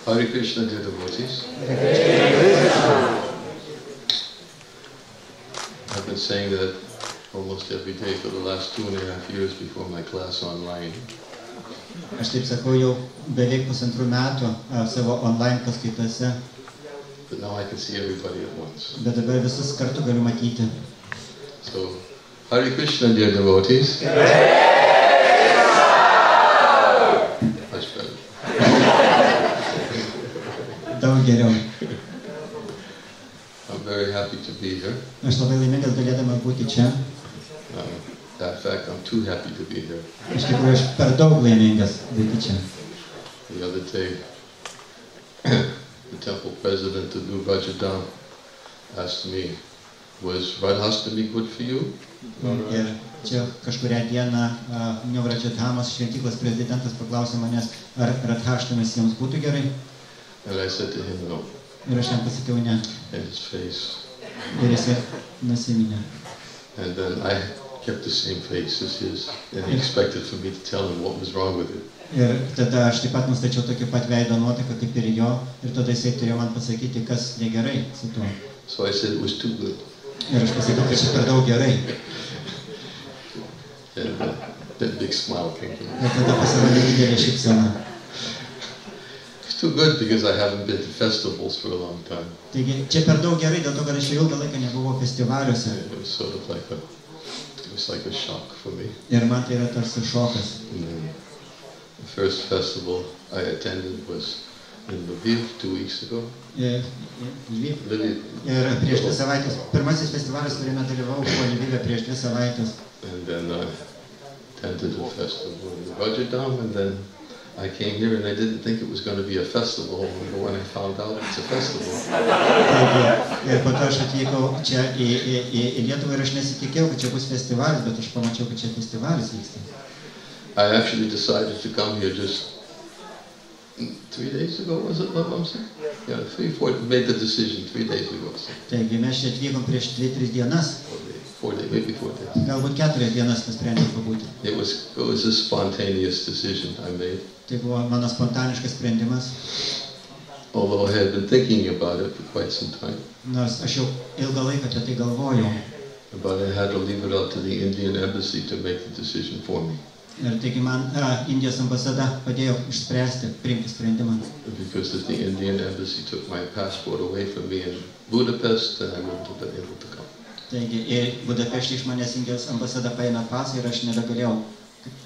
Hare Krishna, dear devotees. I've been saying that almost every day for the last 2.5 years before my class online. Aš taip sakau jau beveik pusantrų metų savo online paskaitose. But now I can see everybody at once. Bet dabar visus kartu galiu matyti. So, Hare Krishna, dear devotees. Much better. Daug geriau. I'm very happy to be here. Aš labai laimingas galėdamas būti čia. In fact, I'm too happy to be here. Iš tikrųjų, aš per daug laimingas būti čia. The other day, the temple president of New Rajadam asked me, was Radhastami good for you? Ir čia kažkurią dieną New Rajadamos šventyklos prezidentas paklausė manęs, ar Radhaštamis jums būtų gerai? And I said to him, no. Ir aš jam pasakiau ne. And his face. Ir jis nusiminė. And then I kept the same face as his, and he expected for me to tell him what was wrong with it. Ir tada aš taip pat nustačiau tokį pat veido nuotaiką kaip ir jo, ir tada jisai turėjo man pasakyti, kas negerai su tuo. So I said it was too good. Ir aš pasakiau, kad čia per daug gerai. And that big smile came to me. Ir tada pasirodė didelė šypsena. It's too good because I haven't been to festivals for a long time. Taigi, čia per daug gerai, dėl to, kad aš ilgą laiką nebuvau festivaliuose. It was sort of like a shock for me. Ir man tai yra tarsi šokas. The first festival I attended was in Lviv 2 weeks ago. Lviv. Ir prieš 2 savaitės. Pirmasis festivalis, kuriame dalyvavau, buvo Lvive prieš 2 savaitės. And then I attended a festival in Rajadam, and then I came here and I didn't think it was going to be a festival, but when I found out it's a festival. Ir po to aš atvykau čia į Lietuvą ir aš nesitikėjau, kad čia bus festivalis, bet aš pamačiau, kad čia festivalis vyksta. I actually decided to come here just 3 days ago, was it, Lavamsi? Yeah, 3-4, made the decision 3 days ago. Taigi mes čia atvykom prieš 2-3 dienas. 4 days, maybe 4 days. Galbūt 4 dienas nusprendžiau pabūti. It was a spontaneous decision I made. Tai buvo mano spontaniškas sprendimas. Although I had been thinking about it for quite some time. Nors aš jau ilgą laiką apie tai galvojau. But I had to leave it up to the Indian embassy to make the decision for me. Ir taigi man Indijos ambasada padėjo išspręsti, priimti sprendimą. Because if the Indian embassy took my passport away from me in Budapest, then I wouldn't have been able to come. Taigi ir Budapešte iš manęs Indijos ambasada paėmė pasą ir aš nebegalėjau,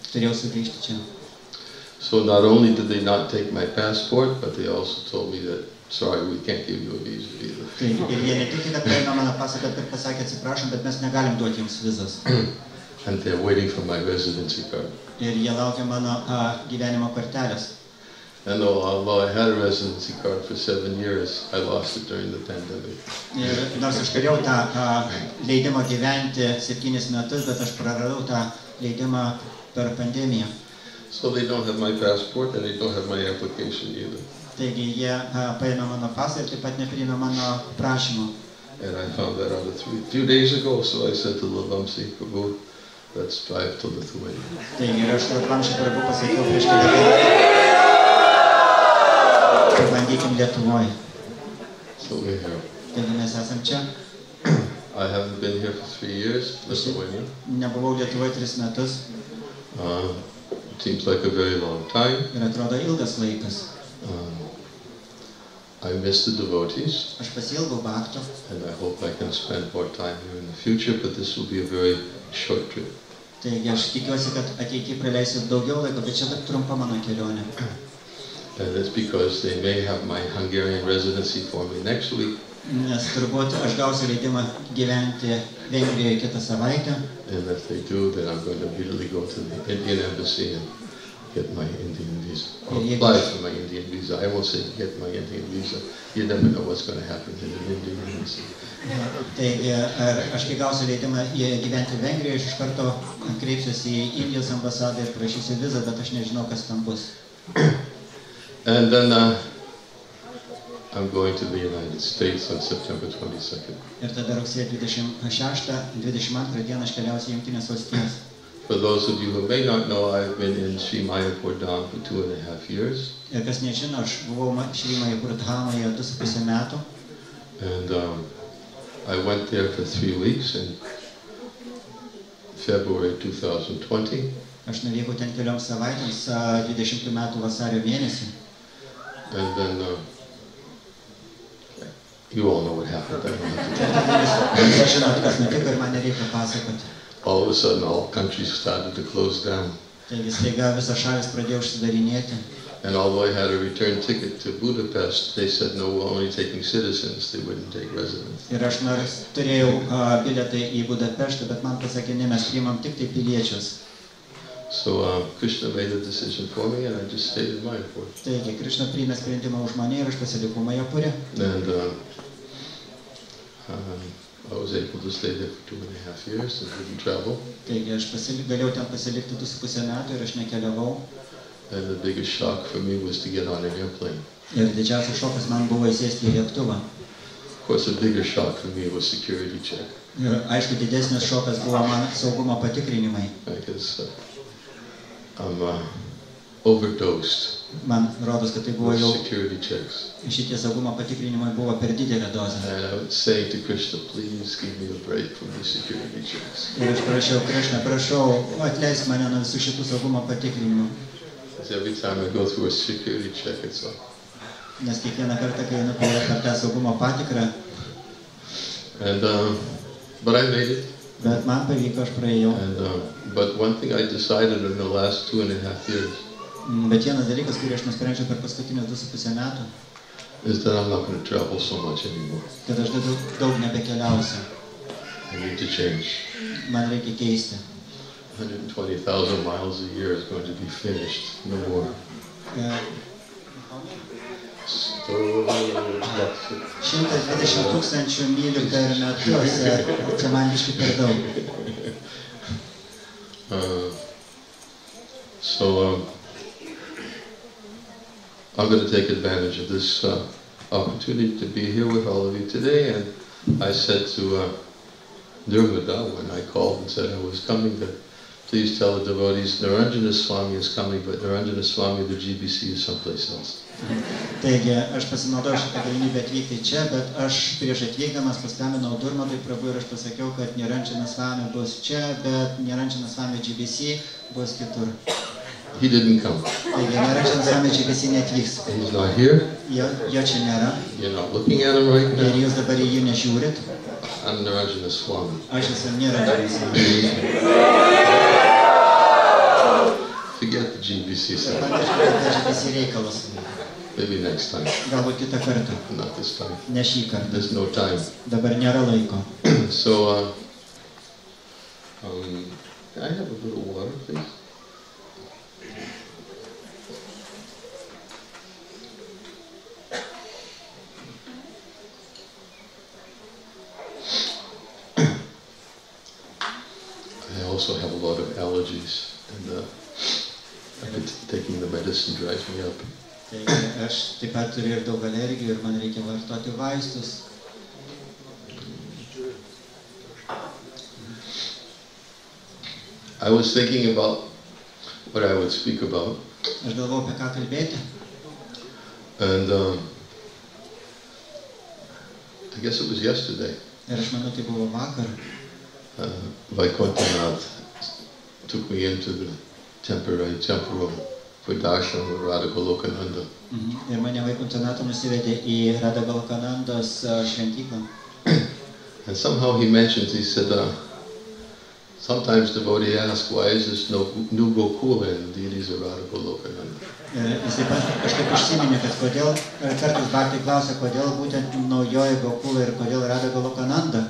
turėjau sugrįžti čia. So not only did they not take my passport, but they also told me that, sorry, we can't give you a visa either. Taigi ir jie ne tik, kad paėmė mano pasą, bet ir pasakė, atsiprašom, bet mes negalim duoti jums vizas. And they're waiting for my residency card. Ir jie laukia mano gyvenimo kortelės. And although I had a residency card for 7 years, I lost it during the pandemic. Ir nors aš turėjau tą leidimą gyventi 7 metus, bet aš praradau tą leidimą per pandemiją. So they don't have my passport and they don't have my application either. Taigi jie paėmė mano pasą ir taip pat nepriėmė mano prašymo. And I found that out a few days ago, so I said to Lavamsi, Prabhu, let's drive to Lithuania. Taigi ir aš Lavamsi Prabhu pasakiau prieš kelią. Pabandykim Lietuvoje. So we're here. Taigi mes esam čia. I haven't been here for 3 years, Lithuania. Nebuvau Lietuvoje 3 metus. It seems like a very long time. Ir atrodo ilgas laikas. I miss the devotees. Aš pasiilgau bhaktų. And I hope I can spend more time here in the future, but this will be a very short trip. Taigi aš tikiuosi, kad ateityje praleisiu daugiau laiko, bet čia dar trumpa mano kelionė. And it's because they may have my Hungarian residency for me next week. Nes turbūt aš gausiu leidimą gyventi Vengrijoje kitą savaitę. And if they do, then I'm going to immediately go to the Indian embassy and get my Indian visa. Or apply for my Indian visa. I won't say get my Indian visa. You never know what's going to happen in an Indian embassy. Taigi aš kai gausiu leidimą gyventi Vengrijoje, aš iš karto kreipsiuosi į Indijos ambasadą ir prašysiu vizą, bet aš nežinau, kas tam bus. And then I'm going to the United States on September 22nd. Ir tada rugsėjo 26-22 dieną aš keliausiu į Jungtines valstijas. For those of you who may not know, I've been in Sri Mayapur Dham for 2.5 years. Ir kas nežino, aš buvau Šri Mayapur Dhamoje 2,5 metų. And I went there for 3 weeks in February 2020. Aš nuvykau ten kelioms savaitėms 20 metų vasario mėnesį. And then you all know what happened. Žinot, kas nutiko ir man nereikia pasakoti. All of a sudden, all countries started to close down. Taigi staiga visas šalis pradėjo užsidarinėti. And although I had a return ticket to Budapest, they said no, we're only taking citizens. They wouldn't take residents. Ir aš nors turėjau bilietą į Budapeštą, bet man pasakė, ne, mes priimam tik tai piliečius. So Krishna made a decision for me, and I just stayed in Mayapur. Taigi, Krishna priėmė sprendimą už mane ir aš pasilikau Mayapure. And I was able to stay there for 2.5 years and didn't travel. Taigi, aš galėjau ten pasilikti 2,5 metų ir aš nekeliavau. And the biggest shock for me was to get on an airplane. Ir didžiausias šokas man buvo įsėsti į lėktuvą. Of course, the bigger shock for me was security check. Ir aišku, didesnis šokas buvo man saugumo patikrinimai. Because I'm overdosed. Man rodos, kad tai buvo jau security checks. Šitie saugumo patikrinimai buvo per didelė dozė. And I would say to Krishna, please give me a break from the security checks. Ir aš prašiau Krishna, prašau, atleisk mane nuo visų šitų saugumo patikrinimų. Because every time I go through a security check, it's all. Nes kiekvieną kartą, kai einu per tą saugumo patikrą. And but I made it. Bet man pavyko, aš praėjau. And but one thing I decided in the last 2.5 years. Bet vienas dalykas, kurį aš nusprendžiau per paskutinius 2,5 metų. Is that I'm not going to travel so much anymore. Kad aš daug nebekeliausiu. I need to change. Man reikia keisti. 120,000 miles a year is going to be finished. No more. 120,000 mylių per metus. Čia man biškį per daug. So I'm going to take advantage of this opportunity to be here with all of you today. And I said to Nirmada when I called and said I was coming, that please tell the devotees Niranjana Swami is coming, but Niranjana Swami, the GBC, is someplace else. Taigi, aš pasinaudojau šitą galimybę atvykti čia, bet aš prieš atvykdamas paskambinau Durmadui Prabhu ir aš pasakiau, kad Niranjana Swami bus čia, bet Niranjana Swami GBC bus kitur. He didn't come. Taigi, Niranjana Swami GBC neatvyks. He's not here. Jo čia nėra. You're not looking at him right now. Ir jūs dabar į jį nežiūrit. I'm Niranjana Swami. Aš esu Niranjana Swami. Forget the GBC stuff. Pamirškite apie GBC reikalus. Maybe next time. Galbūt kitą kartą. Not this time. Ne šį kartą. There's no time. Dabar nėra laiko. So, can I have a little water, please? I also have a lot of allergies, and I've been taking the medicine drives me up. Taigi, aš taip pat turiu ir daug alergijų ir man reikia vartoti vaistus. I was thinking about what I would speak about. Aš galvojau, apie ką kalbėti. And I guess it was yesterday. Ir aš manau, tai buvo vakar. Vaikuntanath took me into the temporal for darshan with Radha Golokananda. Ir mane Vaikuntanath nusivedė į Radha Golokanandos šventyklą. And somehow he mentions, he said, sometimes devotee asks, why is this no new Gokula and deities of Radha Golokananda? Jis taip pat kažkaip užsiminė, kad kodėl, kartais bhaktai klausia, kodėl būtent Naujoji Gokula ir kodėl Radha Golokananda.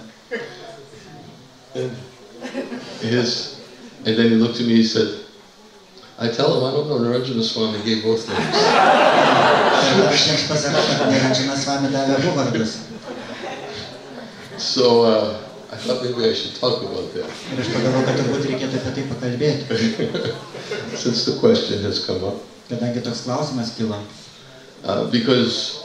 And then he looked at me, he said, I tell him, I don't know, Niranjana Swami gave both names. So I thought maybe I should talk about that. Since the question has come up. Because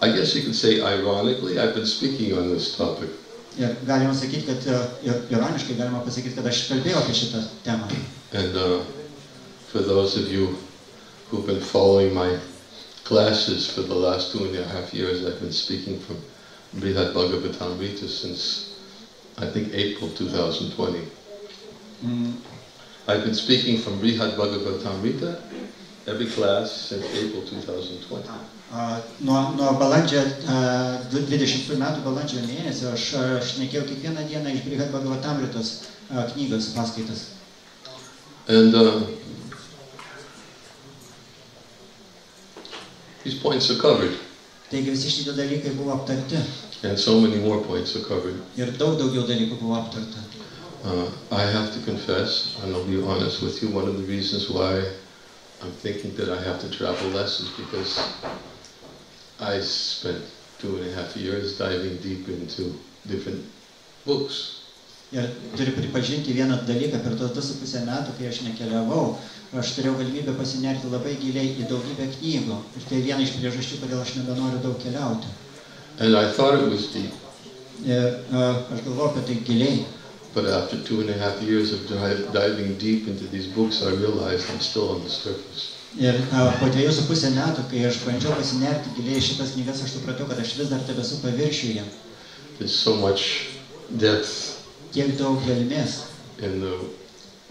I guess you could say ironically, I've been speaking on this topic. Ir galima sakyti, kad ironiškai galima pasakyti, kad aš kalbėjau apie šitą temą. And for those of you who've been following my classes for the last 2.5 years, I've been speaking from Brihad Bhagavatamrita since, I think, April 2020. I've been speaking from Brihad Bhagavatamrita every class since April 2020. Nuo balandžio 20 metų balandžio mėnesio aš šnekėjau kiekvieną dieną iš Brihad Bhagavatamritos knygos paskaitas. And these points are covered. Taigi visi šitie dalykai buvo aptarti. And so many more points are covered. Ir daug daugiau dalykų buvo aptarta. I have to confess, and I'll be honest with you, one of the reasons why I'm thinking that I have to travel less is because I spent 2.5 years diving deep into different books. Ir turiu pripažinti vieną dalyką, per tos 2,5 metų, kai aš nekeliavau, aš turėjau galimybę pasinerti labai giliai į daugybę knygų. Ir tai viena iš priežasčių, kodėl aš nebenoriu daug keliauti. And I thought it was deep. Ir aš galvoju apie tai giliai. But after 2.5 years of diving deep into these books, I realized I'm still on the surface. Ir po 2,5 metų, kai aš bandžiau pasinerti giliai šitas knygas, aš supratau, kad aš vis dar tebesu paviršiuje. There's so much depth Tiek daug gelmės in the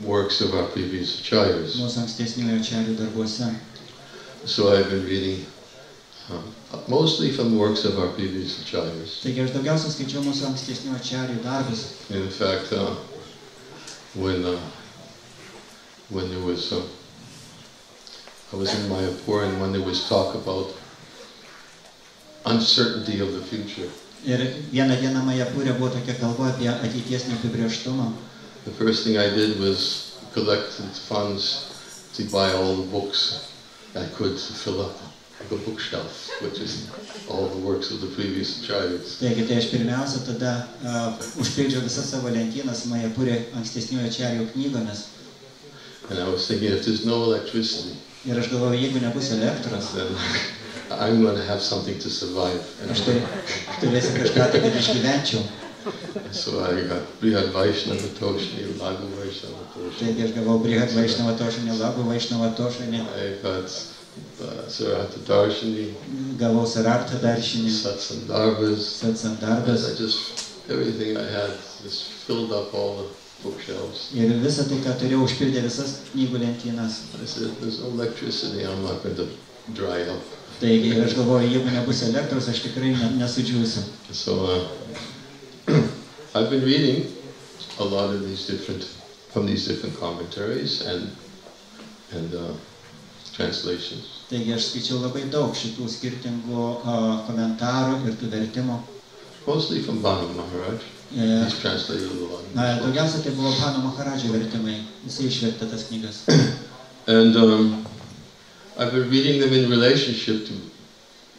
works of our previous acharyas. mūsų ankstesniųjų acharyų darbuose. So I've been reading mostly from the works of our previous acharyas. Taigi aš daugiausia skaičiau mūsų ankstesnių acharyų darbus. In fact, when there was I was in Mayapur, and when there was talk about uncertainty of the future, Ir vieną dieną Mayapūre buvo tokia kalba apie ateities neapibrėžtumą. the first thing I did was collect funds to buy all the books I could to fill up the bookshelf, which is all the works of the previous acharyas. Taigi tai aš pirmiausia tada užpildžiau visas savo lentynas Mayapūre ankstesniųjų acharyų knygomis. And I was thinking, if there's no electricity, Ir aš galvoju, jeigu nebus elektros, then I'm going to have something to survive. aš turėsiu kažką tai, kad išgyvenčiau. So I got Brihad Vaishnava Toshani, Lagu Vaishnava Toshani. Taigi aš gavau Brihad Vaishnava Toshani, Lagu Vaishnava Toshani. I got Sarartha Darshani, Gavau Sarartha Darshani, Satsandarbhas. Satsandarbhas. I just, everything I had just filled up all the bookshelves. Ir visą tai, ką turėjau, užpildė visas knygų lentynas. I said, there's no electricity, I'm not going to dry up. Taigi aš galvoju, jeigu nebus elektros, aš tikrai nesudžiūsiu. So I've been reading a lot of these from these different commentaries and translations. Taigi aš skaičiau labai daug šitų skirtingų komentarų ir tų vertimų. Mostly from Bhanu Maharaj. He's translated a lot. Daugiausia tai buvo Bhanu Maharadžio vertimai. Jisai išvertė tas knygas. And I've been reading them in relationship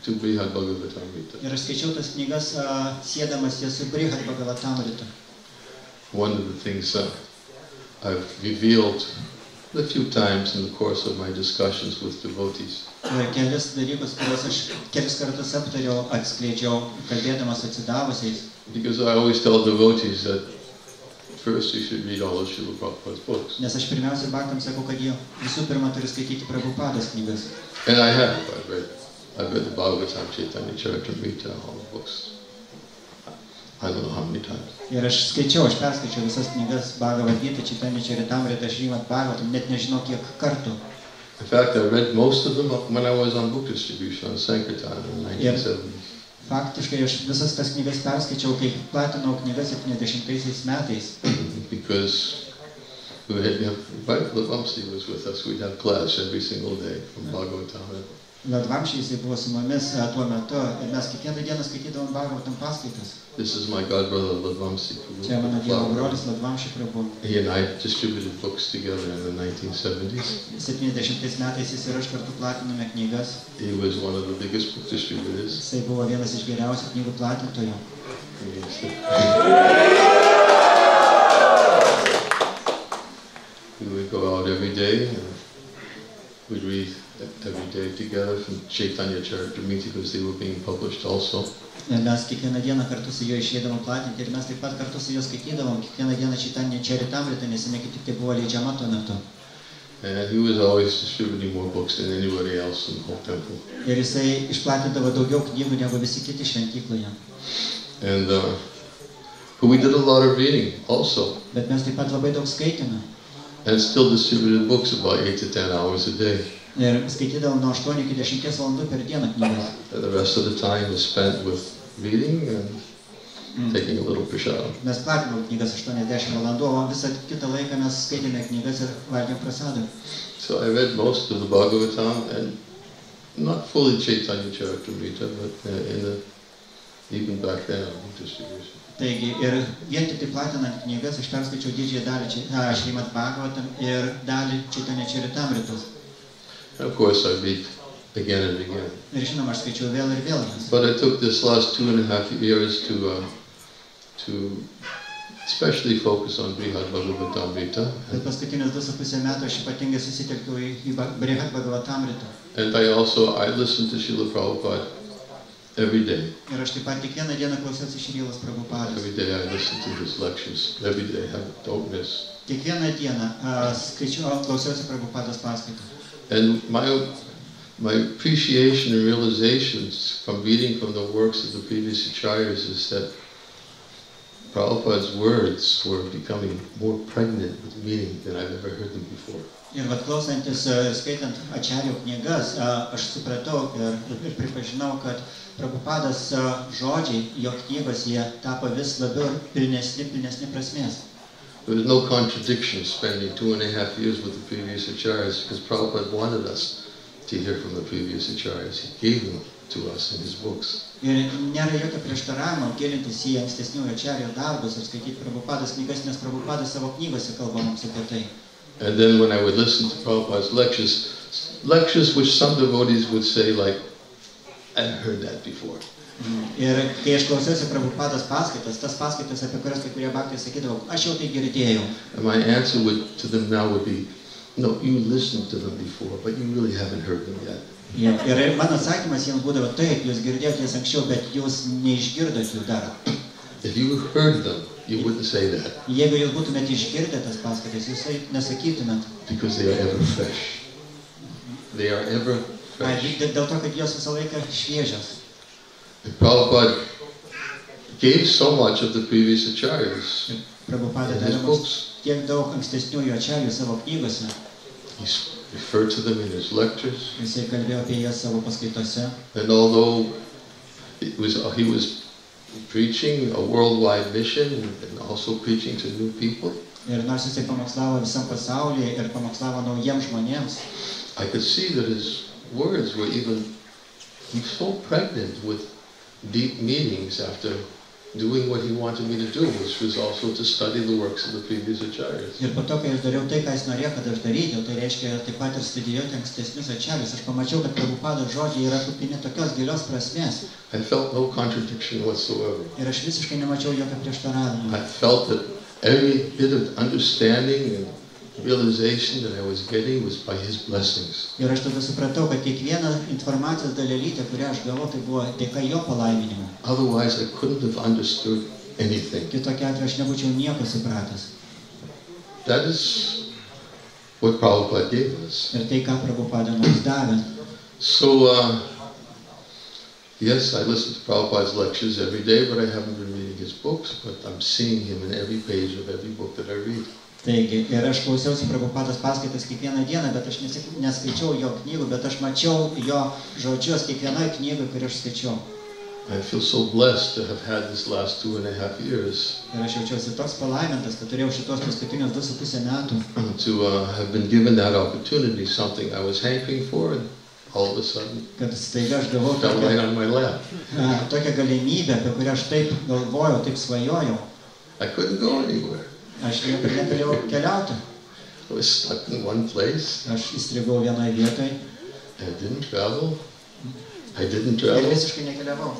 to Brihad Bhagavatamrita. Ir aš skaičiau tas knygas siedamas jas su Brihad Bhagavatamrita. One of the things I've revealed a few times in the course of my discussions with devotees. Kelis dalykus, kuriuos aš kelis kartus aptariau, atskleidžiau, kalbėdamas atsidavusiais. Because I always tell devotees that first you should read all of Srila Prabhupada's books. Nes aš pirmiausia baktams sakau, kad jie visų pirma turi skaityti Prabhupados knygas. And I have. I've read the Bhagavatam, Chaitanya Charitamrita, all the books. I don't know how many times. Ir aš perskaičiau visas knygas Bhagavad Gita, Chaitanya Charitamrita, Srimad Bhagavatam, net nežinau kiek kartų. In fact, I read most of them when I was on book distribution on Sankirtan in the 1970s. Faktiškai aš visas tas knygas perskaičiau, kai platinau knygas 70 metais. Because Ladvamsi was with us, we'd have class every single day from Bhagavatam. Ladvamsi jisai buvo su mumis tuo metu ir mes kiekvieną dieną skaitydavom Bhagavatam paskaitas. This is my godbrother Ladvamsi. Čia mano dievo brolis Ladvamsi Prabhu. He and I distributed books together in the 1970s. 70 metais jis ir aš kartu platinome knygas. He was one of the biggest book distributors. Jisai buvo vienas iš geriausių knygų platintojų. We would go out every day and we'd read every day together from Chaitanya Charitamrita because they were being published also. Ir mes kiekvieną dieną kartu su juo išeidavom platinti ir mes taip pat kartu su juo skaitydavom kiekvieną dieną Chaitanya Charitamrita, nes jinai tik tai buvo leidžiama tuo metu. And he was always distributing more books than anybody else in the whole temple. Ir jisai išplatindavo daugiau knygų negu visi kiti šventykloje. And but we did a lot of reading also. Bet mes taip pat labai daug skaitėme. And still distributed books about 8 to 10 hours a day. Ir skaitydavom nuo 8 iki 10 valandų per dieną knygas. And the rest of the time was spent with reading and taking a little prasad. Mes platinom knygas 80 valandų, o visą kitą laiką mes skaitėme knygas ir valgėm prasadą. So I read most of the Bhagavatam and not fully Chaitanya Charitamrita, but even back then on distribution. Taigi, ir vien tik tai platinant knygas, aš perskaičiau didžiąją dalį Šrimad Bhagavatam ir dalį Chaitanya Charitamritos. And of course I read again and again. Ir žinoma, aš skaičiau vėl ir vėl. But I took this last 2.5 years to especially focus on Brihad Bhagavatamrita. Bet paskutinius 2,5 metų aš ypatingai susitelkiau į Brihad Bhagavatamritą. And I listened to Srila Prabhupada every day. Ir aš taip pat kiekvieną dieną klausiausi Šrilos Prabhupados. Every day I listened to his lectures. Every day, don't miss. Kiekvieną dieną klausiausi Prabhupados paskaitą. And my appreciation and realizations from reading from the works of the previous acharyas is that Prabhupada's words were becoming more pregnant with meaning than I've ever heard them before. Ir vat klausantis, skaitant ačarijų knygas, aš supratau ir pripažinau, kad Prabhupados žodžiai, jo knygos, jie tapo vis labiau pilnesni prasmės. There was no contradiction spending 2.5 years with the previous acharyas because Prabhupada wanted us to hear from the previous acharyas. He gave them to us in his books. Ir nėra jokio prieštaravimo gilintis į ankstesnių ačarijų darbus ir skaityti Prabhupados knygas, nes Prabhupadas savo knygose kalba mums apie tai. And then when I would listen to Prabhupada's lectures which some devotees would say like, I've heard that before. Ir kai aš klausiausi Prabhupados paskaitas, tas paskaitas, apie kurias kai kurie bhaktai sakydavo, aš jau tai girdėjau. And my answer to them now would be, no, you listened to them before, but you really haven't heard them yet. Ir mano atsakymas jiems būdavo, taip, jūs girdėjote jas anksčiau, bet jūs neišgirdot jų dar. If you heard them, you wouldn't say that. Jeigu jūs būtumėte išgirdę tas paskaitas, jūs nesakytumėt. Because they are ever fresh. They are ever fresh. Dėl to, kad jos visą laiką šviežios. Prabhupada gave so much of the previous acharyas Prabhupada in his books. Tiek daug ankstesniųjų acharyų savo knygose. He referred to them in his lectures. Jisai kalbėjo apie jas savo paskaitose. And although he was preaching a worldwide mission and also preaching to new people, Ir nors jisai pamokslavo visam pasaulyje ir pamokslavo naujiems žmonėms, I could see that his words were even so pregnant with deep meanings after doing what he wanted me to do, which was also to study the works of the previous acharyas. Ir po to, kai aš dariau tai, ką jis norėjo, kad aš daryčiau, tai reiškia taip pat ir studijuoti ankstesnius acharyus. Aš pamačiau, kad Prabhupados žodžiai yra kupini tokios gilios prasmės. I felt no contradiction whatsoever. Ir aš visiškai nemačiau jokio prieštaravimo. I felt that every bit of understanding and realization that I was getting was by his blessings. Ir aš tada supratau, kad kiekviena informacijos dalelytė, kurią aš gavau, tai buvo dėka jo palaiminimo. Otherwise, I couldn't have understood anything. Kitokiu atveju aš nebūčiau nieko supratęs. That is what Prabhupada gave us. Ir tai, ką Prabhupada mums davė. So, yes, I listen to Prabhupada's lectures every day, but I haven't been reading his books, but I'm seeing him in every page of every book that I read. Taigi, ir aš klausiausi Prabhupados paskaitas kiekvieną dieną, bet aš neskaičiau jo knygų, bet aš mačiau jo žodžius kiekvienoje knygoje, kurį aš skaičiau. I feel so blessed to have had this last 2.5 years. Ir aš jaučiausi toks palaimintas, kad turėjau šitos paskutinius 2,5 metų. To have been given that opportunity, something I was hankering for, and all of a sudden, Kad staiga aš gavau fell right on my lap. tokią galimybę, apie kurią aš taip galvojau, taip svajojau. I couldn't go anywhere. Aš niekur negalėjau keliauti. I was stuck in one place. Aš įstrigau vienoje vietoje. I didn't travel. Ir visiškai nekeliavau.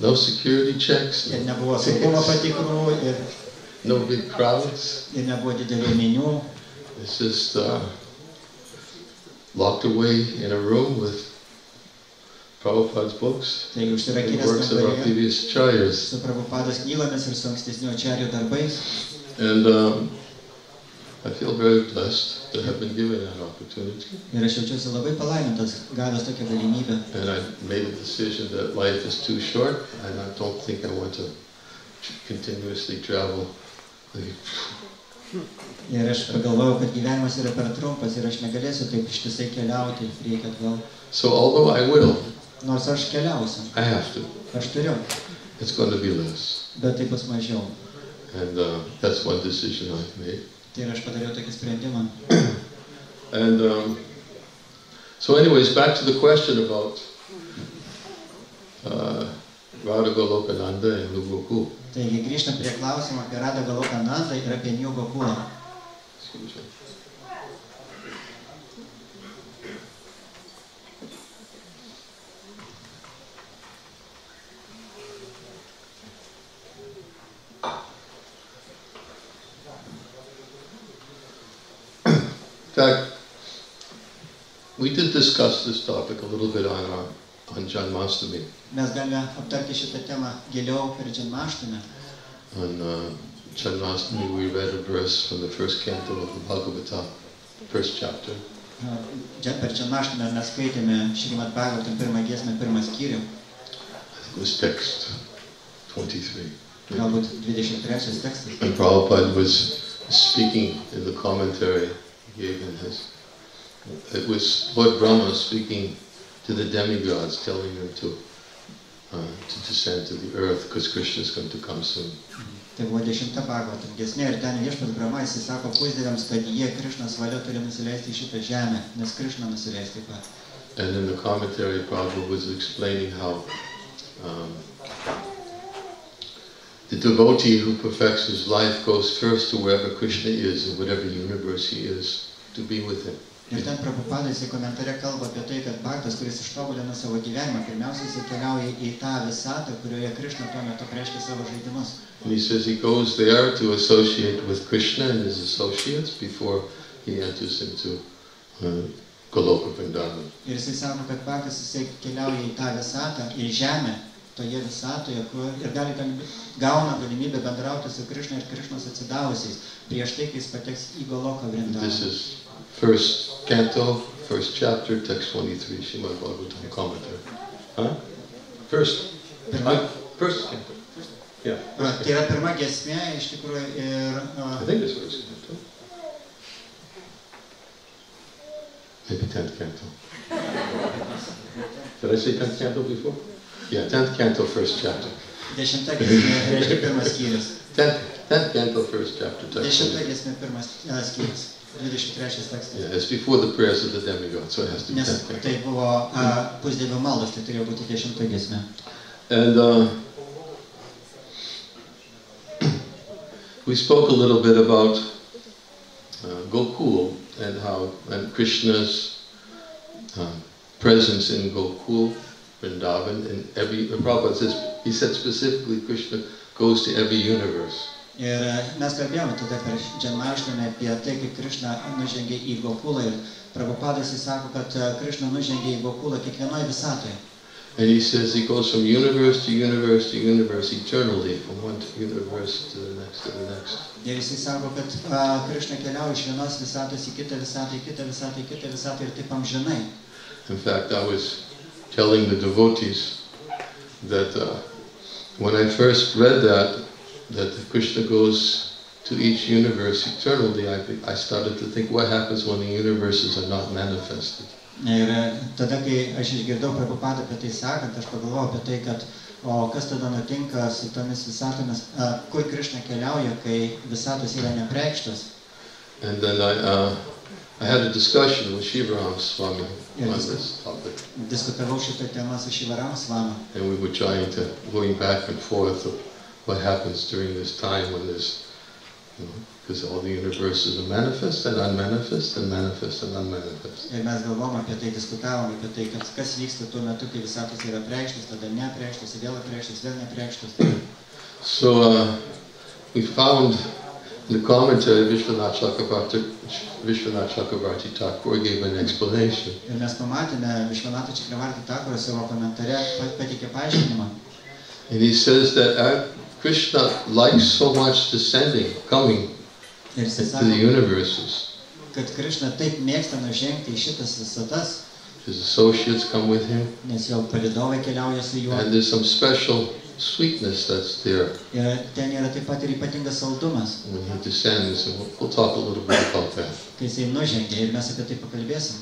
No security checks. Ir nebuvo saugumo patikrų, ir No big crowds. nebuvo didelių minių. It's just locked away in a room with Prabhupada's books, the works of our previous acharyas. And I feel very blessed to have been given that opportunity. And I made a decision that life is too short, and I don't think I want to continuously travel. So although I will, I have to. It's going to be less. And that's one decision I've made. And so anyways, back to the question about Vardo Golokananda and Gokulą. Taigi grįžtam prie klausimo apie Vardo Golokanandą ir apie Gokulą. In fact, we did discuss this topic a little bit on Janmashtami. Mes galime aptarti šitą temą giliau per Janmashtami. On Janmashtami, we read a verse from the first canto of the Bhagavata, first chapter. Per Janmashtami mes skaitėme Šrimad Bhagavatam pirmą giesmę, pirmą skyrių. I think it was text 23. Galbūt 23 tekstas. And Prabhupada was speaking in the commentary. It was Lord Brahma speaking to the demigods, telling them to descend to the earth because Krishna is going to come soon. Tai buvo 10 Bhagavatam giesmė ir ten viešpats Brahma jis sako pusdieviams, kad jie Krishnos valia turi nusileisti į šitą žemę, nes Krishna nusileis taip pat. And in the commentary, Prabhupada was explaining how the devotee who perfects his life goes first to wherever Krishna is, in whatever universe he is, to be with him. Ir ten Prabhupada jis komentare kalba apie tai, kad bhaktas, kuris ištobulina savo gyvenimą, pirmiausia jis keliauja į tą visatą, kurioje Krishna tuo metu reiškia savo žaidimus. And he says he goes there to associate with Krishna and his associates before he enters into Goloką Vrindavan. Ir jis sako, kad bhaktas jis keliauja į tą visatą, į žemę, toje visatoje, kur ir gauna galimybę bendrauti su Krishna ir Krishnos atsidavusiais, prieš tai, kai jis pateks į Goloką Vrindavan. This is first canto, first chapter, text 23, Srimad Bhagavatam commentary. Huh? First canto. Yeah. Tai yra pirma giesmė, iš tikrųjų, ir... I think it's first canto. Maybe 10th canto. Did I say 10th canto before? Yeah, 10th canto, first chapter. 10 giesmė reiškia pirmas skyrius. 10th canto, first chapter, text 10 giesmė pirmas skyrius. 23 tekstas. Yeah, it's before the prayers of the demigod, so it has to be 10th canto. Tai buvo pusdievio maldos, tai turėjo būti 10 giesmė. And we spoke a little bit about Gokula and Krishna's presence in Gokula, Vrindavan, in every. Prabhupada says he said specifically Krishna goes to every universe. Ir mes kalbėjome tada per Janmashtami apie tai, kaip Krishna nužengė į Gokulą ir Prabhupadas jis sako, kad Krishna nužengė į Gokulą kiekvienoje visatoje. And he says he goes from universe to universe to universe eternally, from one universe to the next to the next. Ir jis sako, kad Krishna keliauja iš vienos visatos į kitą visatą, į kitą visatą, į kitą visatą ir taip amžinai. In fact, I was telling the devotees that when I first read that Krishna goes to each universe eternally, I started to think what happens when the universes are not manifested. Ir tada, kai aš išgirdau Prabhupadą apie tai sakant, aš pagalvojau apie tai, kad o kas tada nutinka su tomis visatomis, kur Krishna keliauja, kai visatos yra nepreikštos. And then I had a discussion with Niranjana Swami on this topic. Diskutavau šitą temą su Niranjana Swami. And we were trying to going back and forth of what happens during this time when there's, because all the universes are manifest and unmanifest and manifest and unmanifest. Ir mes galvom apie tai, diskutavom apie tai, kad kas vyksta tuo metu, kai visatos yra preikštos, tada nepreikštos, vėl apreikštos, vėl nepreikštos. So we found The commentary Vishwanath Chakravarti Thakur gave an explanation. Ir mes pamatėme Višvanatą Čakravartį Thakurą savo komentare pateikė paaiškinimą. And he says that Krishna likes so much descending, coming to the universes. Kad Krishna taip mėgsta nužengti į šitas visatas. His associates come with him. Nes jo palydovai keliauja su juo. And there's some special sweetness that's there. Ir ten yra taip pat ir ypatingas saldumas. When he descends, and we'll talk a little bit about that. Kai jisai nužengia ir mes apie tai pakalbėsim.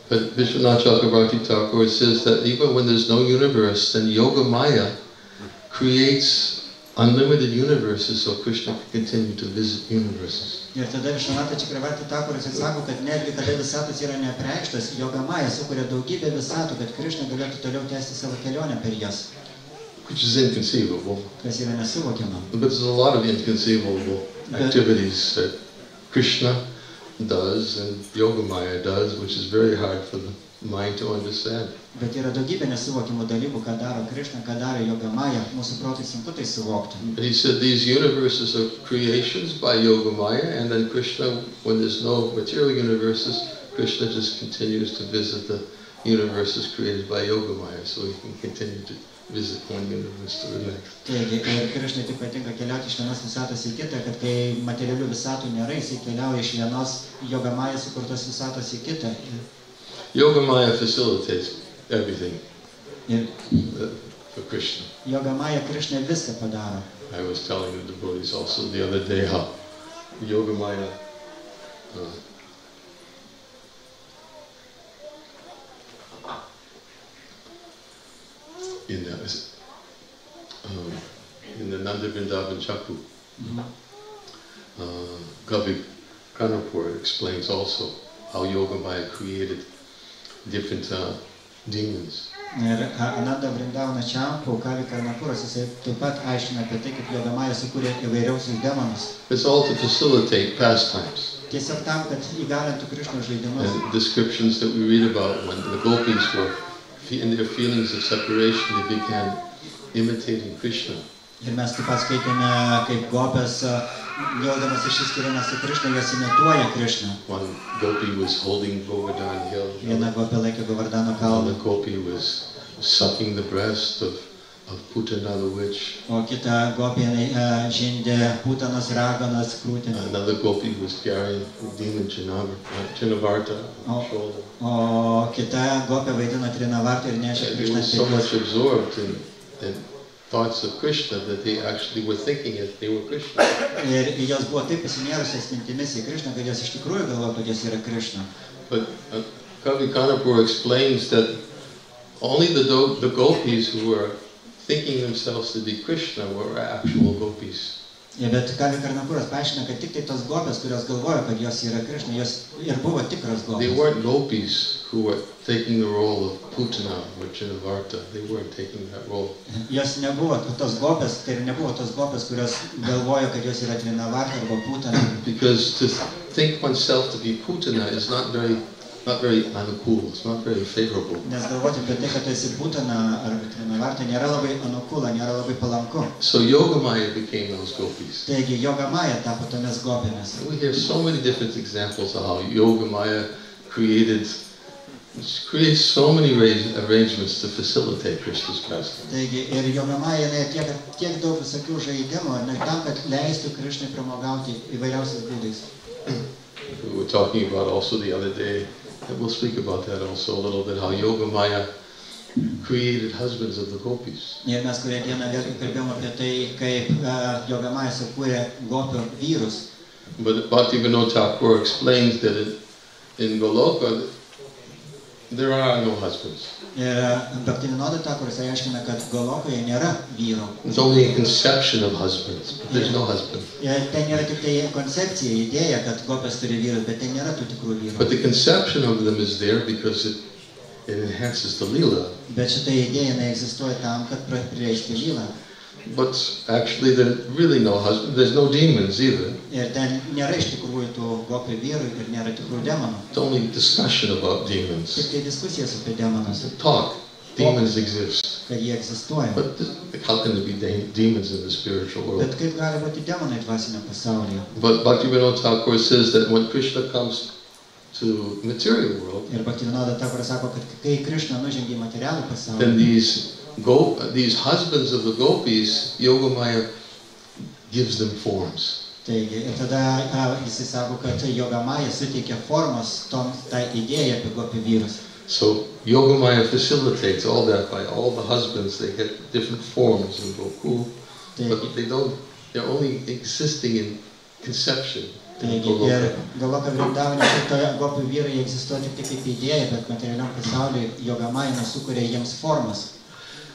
But Vishwanath Chakravarti Thakur says that even when there's no universe, then Yoga Maya creates unlimited universes so Krishna can continue to visit universes. Ir tada Višvanatą Čakravartį Thakuras atsako, kad netgi kada visatos yra neapreikštos, Yoga Maya sukuria daugybę visatų, kad Krishna galėtų toliau tęsti savo kelionę per jas. Which is inconceivable. Kas yra nesuvokiama. But there's a lot of inconceivable activities that Krishna does and Yoga Maya does, which is very hard for the mind to understand. Bet yra daugybė nesuvokimų dalykų, ką daro Krishna, ką daro Yoga Maya, mūsų protai sunku tai suvokti. But he said these universes are creations by Yoga Maya, and then Krishna, when there's no material universes, Krishna just continues to visit the universes created by Yoga Maya, so he can continue to visit one universe to the next. Taigi, ir Krishnai taip patinka keliauti iš vienos visatos į kitą, kad kai materialių visatų nėra, jisai keliauja iš vienos Yoga Maya sukurtos visatos į kitą. Yoga Maya facilitates everything for Krishna. Yoga Maya Krishna viską padaro. I was telling the devotees also the other day how Yoga Maya in the Nanda Vrindavan Chaku, Kavi Kanapur explains also how Yoga Maya created different demons. Ir Ananda Vrindavana Čampų, Kavi Karnapuras, jisai taip pat aiškina apie tai, kaip Yoga Maya sukūrė įvairiausius demonus. It's all to facilitate pastimes. Tiesiog tam, kad įgalintų Krishnos žaidimus. And descriptions that we read about when the gopis were in their feelings of separation, they began imitating Krishna. Ir mes taip pat skaitėme, kaip gopės, jaudamas išsiskyrėme su Krishna, jos imituoja Krishna. One gopi was holding Govardhan hill. Viena gopė laikė Govardhano kalną. Another gopi was sucking the breast of Putana the witch. O kita gopė žindė Putanos raganos krūtinę. Another gopi was carrying demon Trinavarta on the shoulder. O kita gopė vaidino Trinavartą ir nešė Krishną. They were so much absorbed in thoughts of Krishna that they actually were thinking that they were Krishna. Ir jos buvo taip pasinėrusios mintimis į Krishną, kad jos iš tikrųjų galvojo, kad jos yra Krishna. But Kavi Kanapur explains that only the gopis who were thinking themselves to be Krishna were actual gopis. Bet Kavi Karnapuras paaiškina, kad tik tai tos gopės, kurios galvojo, kad jos yra Krishna, jos ir buvo tikros gopės. They weren't gopis who were taking the role of Putana or Trinavarta. They weren't taking that role. Jos nebuvo tos gopės, tai nebuvo tos gopės, kurios galvojo, kad jos yra Trinavarta arba Putana. Because to think oneself to be Putana is not very anukul, it's not very favorable. Nes galvoti apie tai, kad tu esi Putana arba Trinavarta, nėra labai anukula, nėra labai palanku. So Yoga Maya became those gopis. Taigi Yoga Maya tapo tomis gopėmis. We hear so many different examples of how Yoga Maya creates so many arrangements to facilitate Krishna's pastime. Taigi ir Yoga Maya tiek daug visokių žaidimų, tam, kad leistų Krishnai pramogauti įvairiausiais būdais. We were talking about also the other day, and we'll speak about that also a little bit, how Yoga Maya created husbands of the gopis. Ir mes kurią dieną vėl kalbėjome apie tai, kaip Yoga Maya sukūrė gopių vyrus. But Bhaktivinoda Thakur explains that in Goloką there are no husbands. Ir Bhaktivinoda Thakuras aiškina, kad Golokoje nėra vyrų. There's only a conception of husbands, but there's no husband. Ten yra tik tai koncepcija, idėja, kad gopės turi vyrus, bet ten nėra tų tikrų vyrų. But the conception of them is there because it enhances the lila. Bet šita idėja neegzistuoja tam, kad prileisti lilą. But actually there's really no husband, there's no demons either. Ir ten nėra iš tikrųjų tų gopių vyrų ir nėra tikrų demonų. It's only discussion about demons. Tik tai diskusijos apie demonus. Talk. Demons exist. kad jie egzistuoja. But how can there be demons in the spiritual world? Bet kaip gali būti demonai dvasinio pasaulyje? But Bhaktivinoda Thakur says that when Krishna comes to material world, Ir Bhaktivinoda Thakur sako, kad kai Krishna nužengia į materialų pasaulį, then these husbands of the gopis, Yogamaya gives them forms. Taigi, ir tada jisai sako, kad Yogamaya suteikia formos tai idėjai apie gopių vyrus. So Yogamaya facilitates all that by all the husbands. They get different forms in Gokula, but they're only existing in conception. Taigi, ir Goloką Vrindavane šitoje gopių vyrai egzistuoja tik kaip idėja, bet materialiam pasauliui Yogamaya sukuria jiems formas.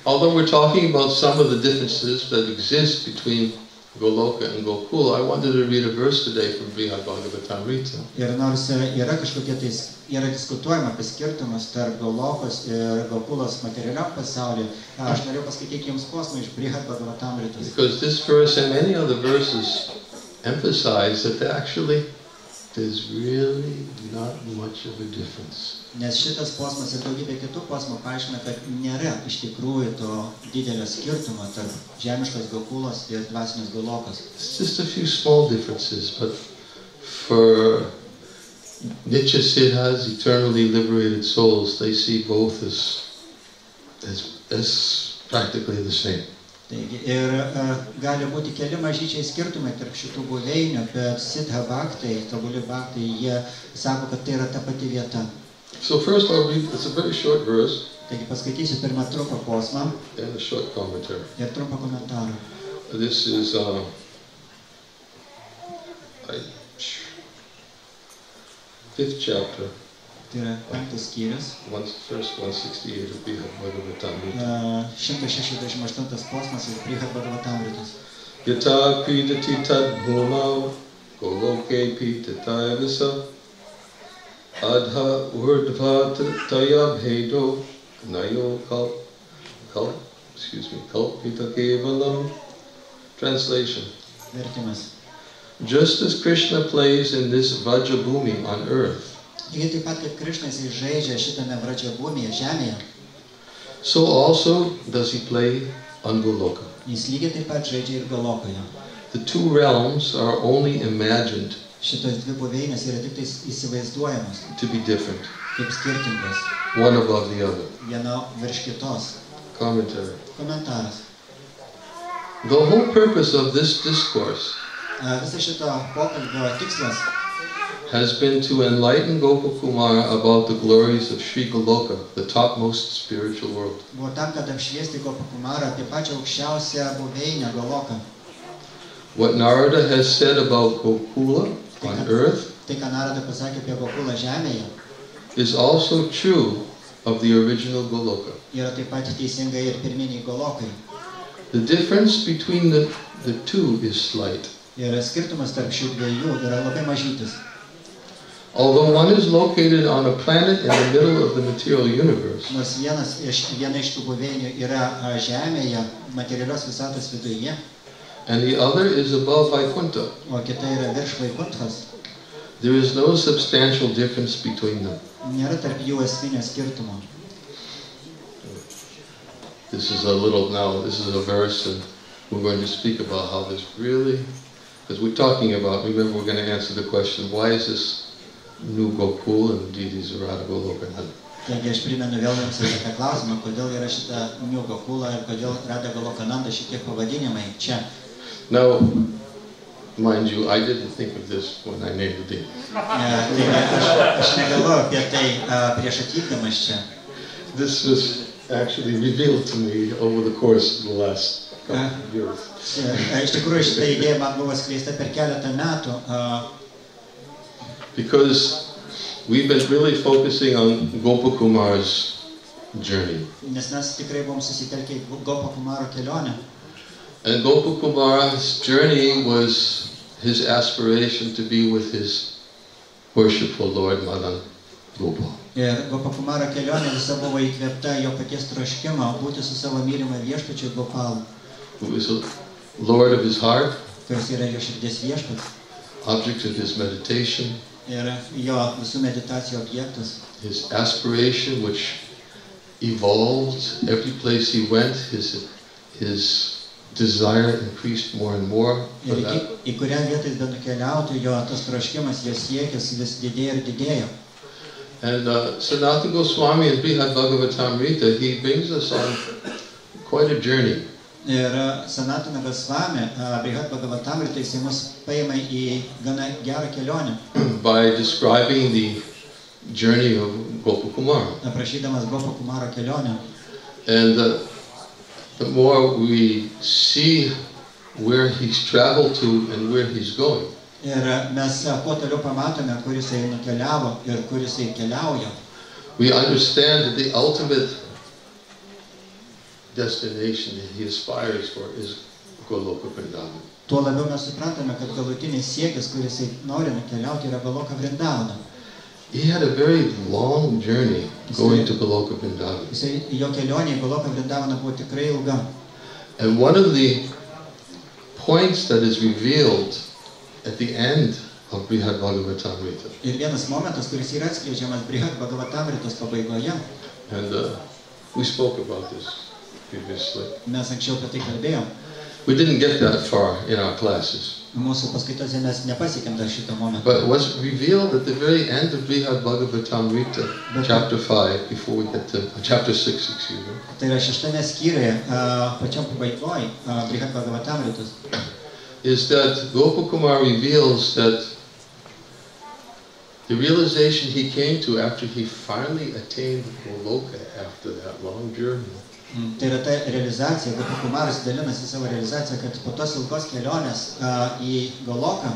Although we're talking about some of the differences that exist between Goloka and Gokula, I wanted to read a verse today from Brihad Bhagavatamrita. Ir nors yra kažkokie yra diskutuojama apie skirtumus tarp Golokos ir Gokulos materialiam pasaulyje, aš norėjau paskaityti jums posmą iš Brihad Bhagavatamritos. Because this verse and many other verses emphasize that actually there's really not much of a difference. Nes šitas posmas ir daugybė kitų posmų paaiškina, kad nėra iš tikrųjų to didelio skirtumo tarp žemiškos Gokulos ir dvasinės Golokos. It's just a few small differences, but for Nitya Siddhas, eternally liberated souls, they see both as practically the same. Taigi, ir gali būti keli mažyčiai skirtumai tarp šitų buveinių, bet Siddha Bhaktai, tobuli Bhaktai, jie sako, kad tai yra ta pati vieta. So first I'll read, it's a very short verse. Taigi paskaitysiu pirmą trumpą posmą And a short commentary. Ir trumpą komentarą. This is 5th chapter. Tai yra 5 skyrius. Verse 168 of Brihad Bhagavatamrita. 168 posmas iš Brihad Bhagavatamritos. Yata pridati tad bhuma goloke pitataya visa adha urdhva taya bhedo nayo kalpita kevalam. Translation. Vertimas. Just as Krishna plays in this Vrajabhumi on earth, Lygiai taip pat, kaip Krishna jisai žaidžia šitame Vrajabhumyje, žemėje, so also does he play on Goloka. Jis lygiai taip pat žaidžia ir Golokoje. The two realms are only imagined Šitos dvi buveinės yra tik įsivaizduojamos, to be different, kaip skirtingos, one above the other. viena virš kitos. Commentary. Komentaras. The whole purpose of this discourse Viso šito pokalbio tikslas has been to enlighten Gopakumara about the glories of Sri Goloka, the topmost spiritual world. buvo tam, kad apšviesti Gopakumarą apie pačią aukščiausią buveinę Goloką. What Narada has said about Gokula on earth Tai, ką Narada pasakė apie Gokulą žemėje, is also true of the original Goloka. yra taip pat teisinga ir pirminiai Golokai. The difference between the two is slight. Ir skirtumas tarp šių dviejų yra labai mažytis. Although one is located on a planet in the middle of the material universe, Nors viena iš tų buveinių yra žemėje, materialios visatos viduje, and the other is above Vaikuntha, o kita yra virš Vaikunthos, there is no substantial difference between them. nėra tarp jų esminio skirtumo. This is a verse, and we're going to speak about how this really, because we're talking about, remember we're going to answer the question, why is this new Gokula and deities are Radha Goloka? Taigi aš primenu vėl jums apie tą klausimą, kodėl yra šita New Gokula ir kodėl Radha Golokananda šitie pavadinimai čia. Now, mind you, I didn't think of this when I named the deity. Aš negalvoju apie tai prieš atvykdamas čia. This was actually revealed to me over the course of the last couple of years. Iš tikrųjų šita idėja man buvo skleista per keletą metų. Because we've been really focusing on Gopakumar's journey. Nes mes tikrai buvom susitelkę į Gopakumaro kelionę. And Gopakumar's journey was his aspiration to be with his worshipful Lord Madan Gopal. Ir Gopakumaro kelionė visa buvo įkvėpta jo paties troškimo būti su savo mylimu viešpačiu Gopalu. Who is the Lord of his heart, Kuris yra jo širdies viešpats. object of his meditation, Ir jo visų meditacijų objektas. his aspiration, which evolved. Every place he went, his desire increased more and more. Ir į kurią vietą jis benukeliautų, jo tas troškimas, jo siekis vis didėjo ir didėjo. And Sanatana Goswami in Brihad Bhagavatamrita, he brings us on quite a journey. Ir Sanatana Goswami, Brihad Bhagavatamrita, jis mus paima į gana gerą kelionę. By describing the journey of Gopakumara. Aprašydamas Gopakumaro kelionę. And the more we see where he's traveled to and where he's going, Ir mes kuo toliau pamatome, kur jisai nukeliavo ir kur jisai keliauja. we understand that the ultimate destination that he aspires for is Goloka Vrindavan. Tuo labiau mes suprantame, kad galutinis siekis, kur jisai nori nukeliauti, yra Goloka Vrindavana. He had a very long journey going to Goloka Vrindavan. Jo kelionė į Goloka Vrindavaną buvo tikrai ilga. And one of the points that is revealed at the end of Brihad Bhagavatamrita. Ir vienas momentas, kuris yra atskleidžiamas Brihad Bhagavatamritos pabaigoje. And we spoke about this previously. Mes anksčiau apie tai kalbėjom. We didn't get that far in our classes. Mūsų paskaitose mes nepasiekėm dar šitą momentą. But what's revealed at the very end of Brihad Bhagavatamrita, chapter 5, before we get to chapter 6, excuse me. Tai yra šeštame skyriuje, pačiam pabaigoje Brihad Bhagavatamritos. Is that Gopakumar reveals that the realization he came to after he finally attained Goloka after that long journey. Tai yra ta realizacija, Gopakumaras dalinasi savo realizaciją, kad po tos ilgos kelionės į Goloką,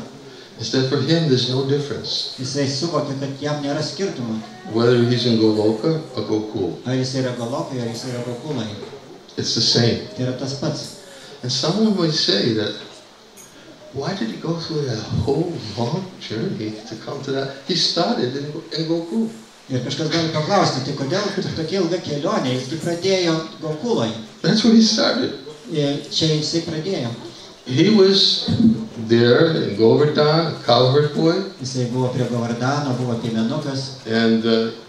is that for him there's no difference jisai suvokia, kad jam nėra skirtumo. whether he's in Goloka or Gokula. Ar jisai yra Golokai, ar jisai yra Gokulai. It's the same. Tai yra tas pats. And someone would say that, why did he go through that whole long journey to come to that? He started in Gokula. Ir kažkas gali paklausti, tai kodėl tokia ilga kelionė, jisgi pradėjo Gokulai. That's where he started. Ir čia jisai pradėjo. He was there in Govardhan, a cowherd boy. Jisai buvo prie Govardhano, buvo piemenukas. And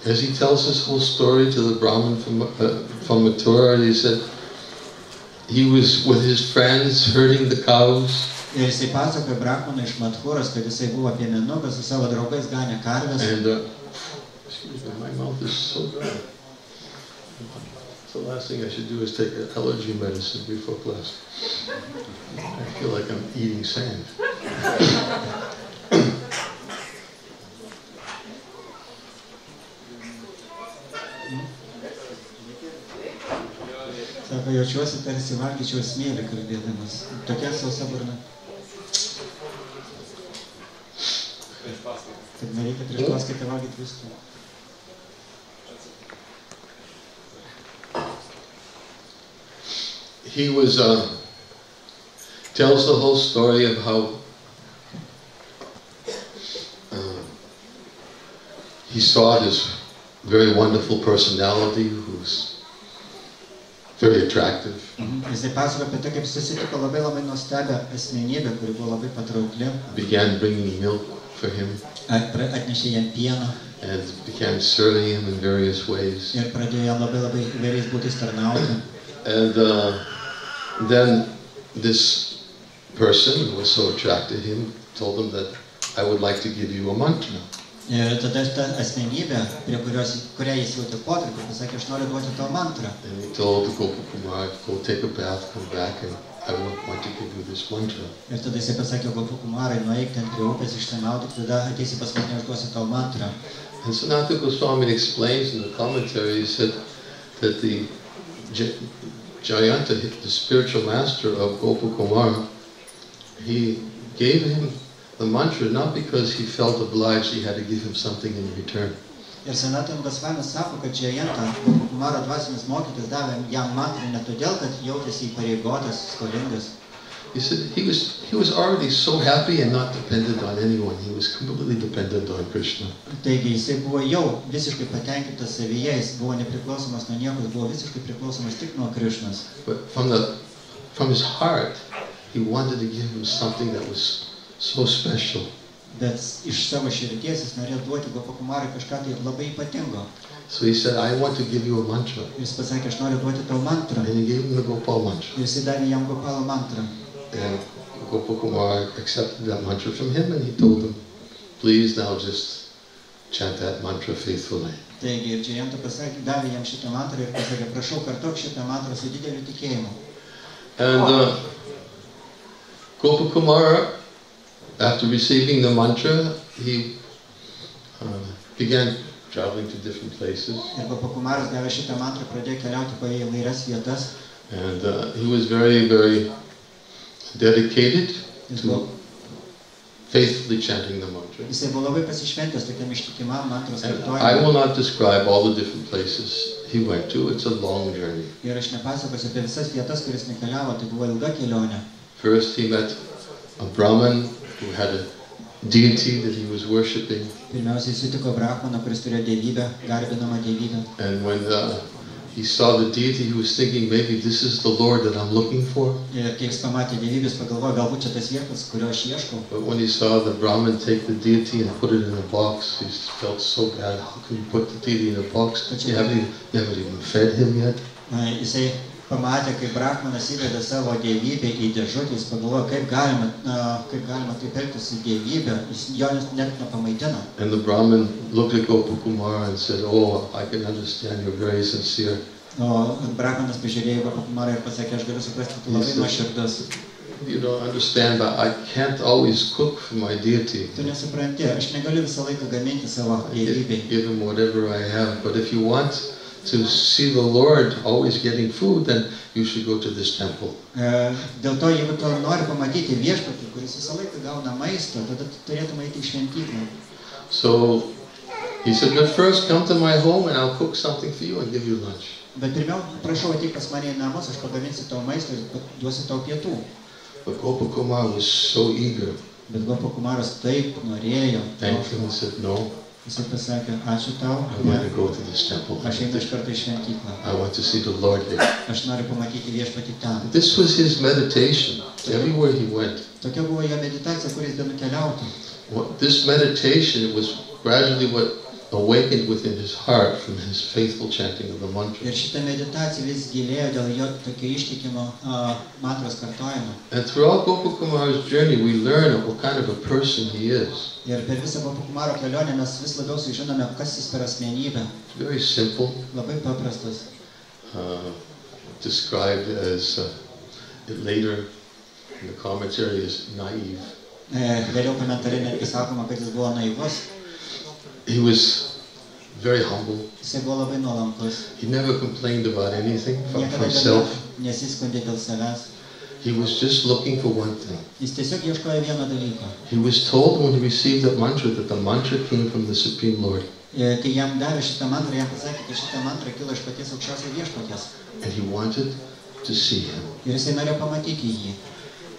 as he tells his whole story to the Brahmin from Mathura, he said he was with his friends herding the cows. Ir jisai pasakojo Brahmanui iš Mathuros, kad jisai buvo piemenukas, su savo draugais ganė karves. And excuse me, my mouth is so dry. The last thing I should do is take an allergy medicine before class. I feel like I'm eating sand. Sako, jaučiuosi tarsi valgyčiau smėlį kalbėdamas. Tokia sausa burna. Kad nereikia prieš paskaitą valgyti viską. He was tells the whole story of how he saw this very wonderful personality who's very attractive. Jisai pasakojo apie tai, kaip susitiko labai nuostabią asmenybę, kuri buvo labai patraukli. Began bringing milk for him. Atnešė jam pieno. And began serving him in various ways. Ir pradėjo jam labai įvairiais būdais tarnauti. And then this person who was so attracted to him told him that I would like to give you a mantra. Ir tada ta asmenybė, kurią jis jautė potraukį, pasakė, aš noriu duoti tau mantrą. And he told the Gopakumar, go take a bath, come back, and I want to give you this mantra. Ir tada jisai pasakė Gopakumarai, nueik ten prie upės, išsimaudyk, tada ateisi pas mane, aš duosiu tau mantrą. And Sanatana Goswami explains in the commentary, he said that the Jayanta, the spiritual master of Gopakumar, he gave him the mantra not because he felt obliged he had to give him something in return. Ir Sanatana Goswami sako, kad Jayanta, Gopakumaro dvasinis mokytis, davė jam mantrą ne todėl, kad jautėsi įpareigotas, skolingas. He said he was already so happy and not dependent on anyone. He was completely dependent on Krishna. Taigi jisai buvo jau visiškai patenkintas savyje, jis buvo nepriklausomas nuo nieko, jis buvo visiškai priklausomas tik nuo Krishnos. But from his heart, he wanted to give him something that was so special. Bet iš savo širdies jis norėjo duoti Gopakumarui kažką tai labai ypatingo. So he said, I want to give you a mantra. Jis pasakė, aš noriu duoti tau mantrą. And he gave him the Gopal mantra. Ir jis davė jam Gopalo mantrą. And Gopakumar accepted that mantra from him, and he told him, please now just chant that mantra faithfully. Taigi, ir čia jam pasakė, davė jam šitą mantrą ir pasakė, prašau kartok šitą mantrą su dideliu tikėjimu. And Gopakumar, after receiving the mantra, he began traveling to different places. Ir Gopakumaras gavęs šitą mantrą pradėjo keliauti po įvairias vietas. And he was very, very dedicated to faithfully chanting the mantra. Jisai buvo labai pasišventęs tokiam ištikimam mantros kartojimui. I will not describe all the different places he went to. It's a long journey. Ir aš nepasakosiu apie visas vietas, kuris nekeliavo, tai buvo ilga kelionė. First he met a Brahmin who had a deity that he was worshipping. Pirmiausiai sutiko Brahmaną, kuris turėjo dievybę, garbinamą dievybę. And when he saw the deity, he was thinking, maybe this is the Lord that I'm looking for. Ir kai jis pamatė dievybės, pagalvojo, galbūt čia tas viešpats, kurio aš ieškau. But when he saw the Brahmin take the deity and put it in a box, he felt so bad. How can you put the deity in a box? You haven't even fed him yet. Jisai pamatė, kai Brahmanas įdeda savo dievybę į dėžutę, jis pagalvojo, kaip galima taip elgtis su dievybė, jis jo net nepamaitino. And the Brahmin looked at Gopakumar and said, oh, I can understand, you're very sincere. O Brahmanas pažiūrėjo Gopakumarą ir pasakė, aš galiu suprasti, tu labai nuoširdus. You don't understand, but I can't always cook for my deity. Tu nesupranti, aš negaliu visą laiką gaminti savo dievybei. Give him whatever I have, but if you want to see the Lord always getting food, then you should go to this temple. Dėl to, jeigu tu nori pamatyti viešpatį, kuris visą laiką gauna maisto, tada turėtum eiti į šventyklą. So he said, but first come to my home and I'll cook something for you and give you lunch. Bet pirmiau, prašau, ateik pas mane į namus, aš pagaminsiu tau maistą ir duosiu tau pietų. But Gopakumar was so eager. Bet Gopakumaras taip norėjo. Thank him and said, no. Jisai pasakė, ačiū tau. I want to go to this temple. Aš einu iš karto į šventyklą. I want to see the Lord there. Aš noriu pamatyti viešpatį ten. This was his meditation everywhere he went. Tokia buvo jo meditacija, kuris benukeliautų. This meditation was gradually what awakened within his heart from his faithful chanting of the mantra. Ir šita meditacija vis gilėjo dėl jo tokio ištikimo mantros kartojimo. And throughout Gopakumar's journey, we learn what kind of a person he is. Ir per visą Gopakumaro kelionę mes vis labiau sužinome, kas jis per asmenybę. Very simple. Labai paprastas. Described as later in the commentary as naive. Vėliau komentare netgi sakoma, kad jis buvo naivus. He was very humble. Jisai buvo labai nuolankus. He never complained about anything from himself. Nesiskundė dėl savęs. He was just looking for one thing. Jis tiesiog ieškojo vieno dalyko. He was told when he received that the mantra came from the Supreme Lord. Kai jam davė šitą mantrą, jam pasakė, kad šitą mantrą kilo iš paties aukščiausio viešpaties. And he wanted to see him. Ir jisai norėjo pamatyti jį.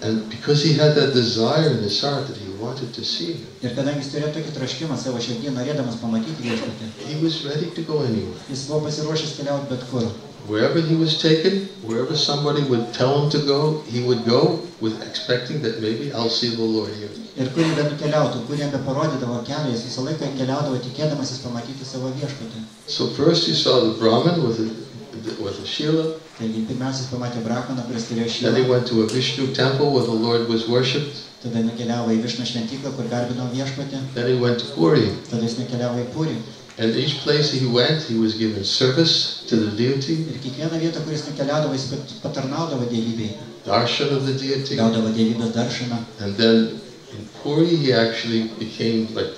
And because he had that desire in his heart that he wanted to see him, ir kadangi jis turėjo tokį troškimą savo širdyje, norėdamas pamatyti viešpatį, he was ready to go anywhere. Jis buvo pasiruošęs keliauti bet kur. Wherever he was taken, wherever somebody would tell him to go, he would go with expecting that maybe I'll see the Lord here. Ir kur jį benukeliautų, kur jam beparodydavo kelią, jis visą laiką keliaudavo tikėdamasis pamatyti savo viešpatį. So first you saw the Brahmin with a shila. Taigi pirmiausia pamatė Brahmaną, kuris turėjo šilą. Then he went to a Vishnu temple where the Lord was worshipped. Tada nukeliavo į Višnu šventyklą, kur garbino viešpatį. Then he went to Puri. Tada jis nukeliavo į Purį. And each place he went, he was given service to the deity. Ir kiekvieną vietą, kuris nukeliaudavo, jis patarnaudavo dievybei. Darshan of the deity. Gaudavo dievybės darshaną. And then in Puri he actually became like